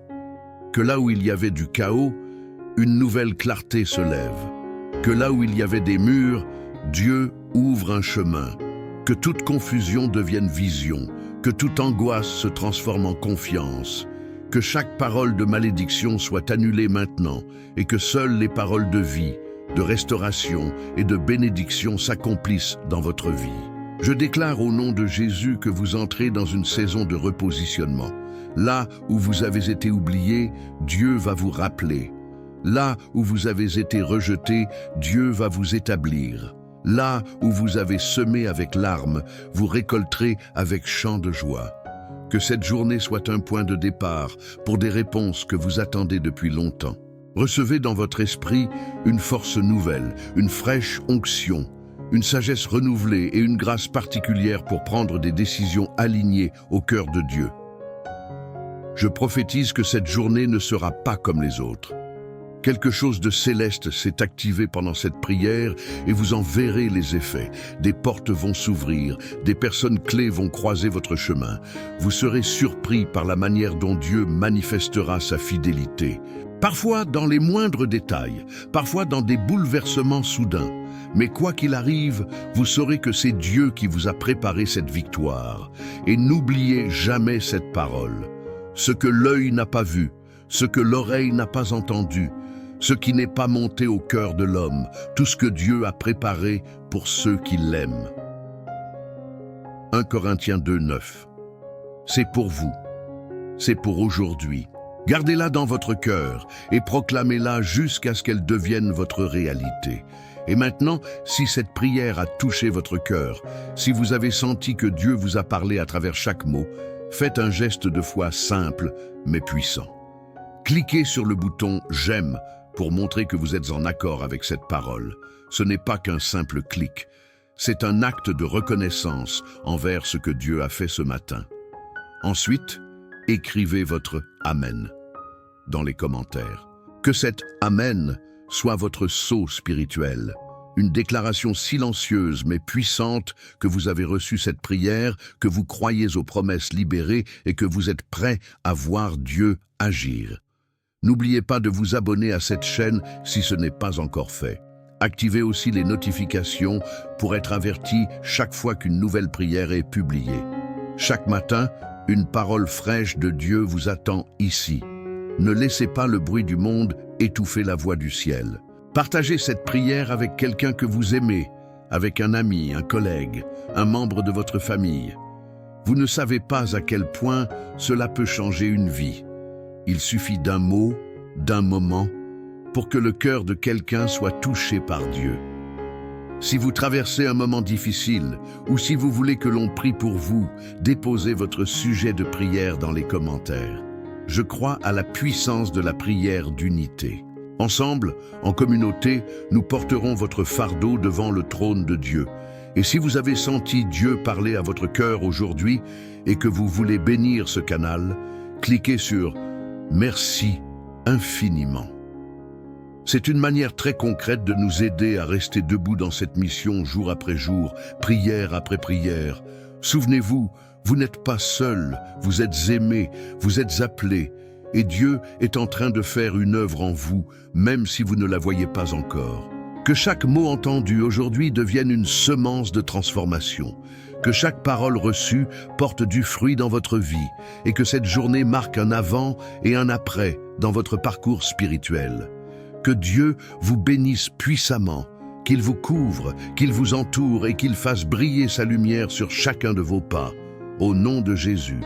Que là où il y avait du chaos, une nouvelle clarté se lève. Que là où il y avait des murs, Dieu ouvre un chemin. Que toute confusion devienne vision. Que toute angoisse se transforme en confiance, que chaque parole de malédiction soit annulée maintenant et que seules les paroles de vie, de restauration et de bénédiction s'accomplissent dans votre vie. Je déclare au nom de Jésus que vous entrez dans une saison de repositionnement. Là où vous avez été oublié, Dieu va vous rappeler. Là où vous avez été rejeté, Dieu va vous établir. Là où vous avez semé avec larmes, vous récolterez avec chant de joie. Que cette journée soit un point de départ pour des réponses que vous attendez depuis longtemps. Recevez dans votre esprit une force nouvelle, une fraîche onction, une sagesse renouvelée et une grâce particulière pour prendre des décisions alignées au cœur de Dieu. Je prophétise que cette journée ne sera pas comme les autres. Quelque chose de céleste s'est activé pendant cette prière et vous en verrez les effets. Des portes vont s'ouvrir, des personnes clés vont croiser votre chemin. Vous serez surpris par la manière dont Dieu manifestera sa fidélité. Parfois dans les moindres détails, parfois dans des bouleversements soudains. Mais quoi qu'il arrive, vous saurez que c'est Dieu qui vous a préparé cette victoire. Et n'oubliez jamais cette parole. Ce que l'œil n'a pas vu, ce que l'oreille n'a pas entendu, ce qui n'est pas monté au cœur de l'homme, tout ce que Dieu a préparé pour ceux qui l'aiment. 1 Corinthiens 2, 9. C'est pour vous, c'est pour aujourd'hui. Gardez-la dans votre cœur et proclamez-la jusqu'à ce qu'elle devienne votre réalité. Et maintenant, si cette prière a touché votre cœur, si vous avez senti que Dieu vous a parlé à travers chaque mot, faites un geste de foi simple mais puissant. Cliquez sur le bouton « J'aime » pour montrer que vous êtes en accord avec cette parole. Ce n'est pas qu'un simple clic, c'est un acte de reconnaissance envers ce que Dieu a fait ce matin. Ensuite, écrivez votre « Amen » dans les commentaires. Que cet « Amen » soit votre sceau spirituel, une déclaration silencieuse mais puissante que vous avez reçu cette prière, que vous croyez aux promesses libérées et que vous êtes prêt à voir Dieu agir. N'oubliez pas de vous abonner à cette chaîne si ce n'est pas encore fait. Activez aussi les notifications pour être averti chaque fois qu'une nouvelle prière est publiée. Chaque matin, une parole fraîche de Dieu vous attend ici. Ne laissez pas le bruit du monde étouffer la voix du ciel. Partagez cette prière avec quelqu'un que vous aimez, avec un ami, un collègue, un membre de votre famille. Vous ne savez pas à quel point cela peut changer une vie. Il suffit d'un mot, d'un moment, pour que le cœur de quelqu'un soit touché par Dieu. Si vous traversez un moment difficile ou si vous voulez que l'on prie pour vous, déposez votre sujet de prière dans les commentaires. Je crois à la puissance de la prière d'unité. Ensemble, en communauté, nous porterons votre fardeau devant le trône de Dieu. Et si vous avez senti Dieu parler à votre cœur aujourd'hui et que vous voulez bénir ce canal, cliquez sur « Merci infiniment ». C'est une manière très concrète de nous aider à rester debout dans cette mission jour après jour, prière après prière. Souvenez-vous, vous n'êtes pas seul, vous êtes aimé, vous êtes appelé, et Dieu est en train de faire une œuvre en vous, même si vous ne la voyez pas encore. Que chaque mot entendu aujourd'hui devienne une semence de transformation, que chaque parole reçue porte du fruit dans votre vie, et que cette journée marque un avant et un après dans votre parcours spirituel. Que Dieu vous bénisse puissamment, qu'il vous couvre, qu'il vous entoure et qu'il fasse briller sa lumière sur chacun de vos pas. Au nom de Jésus.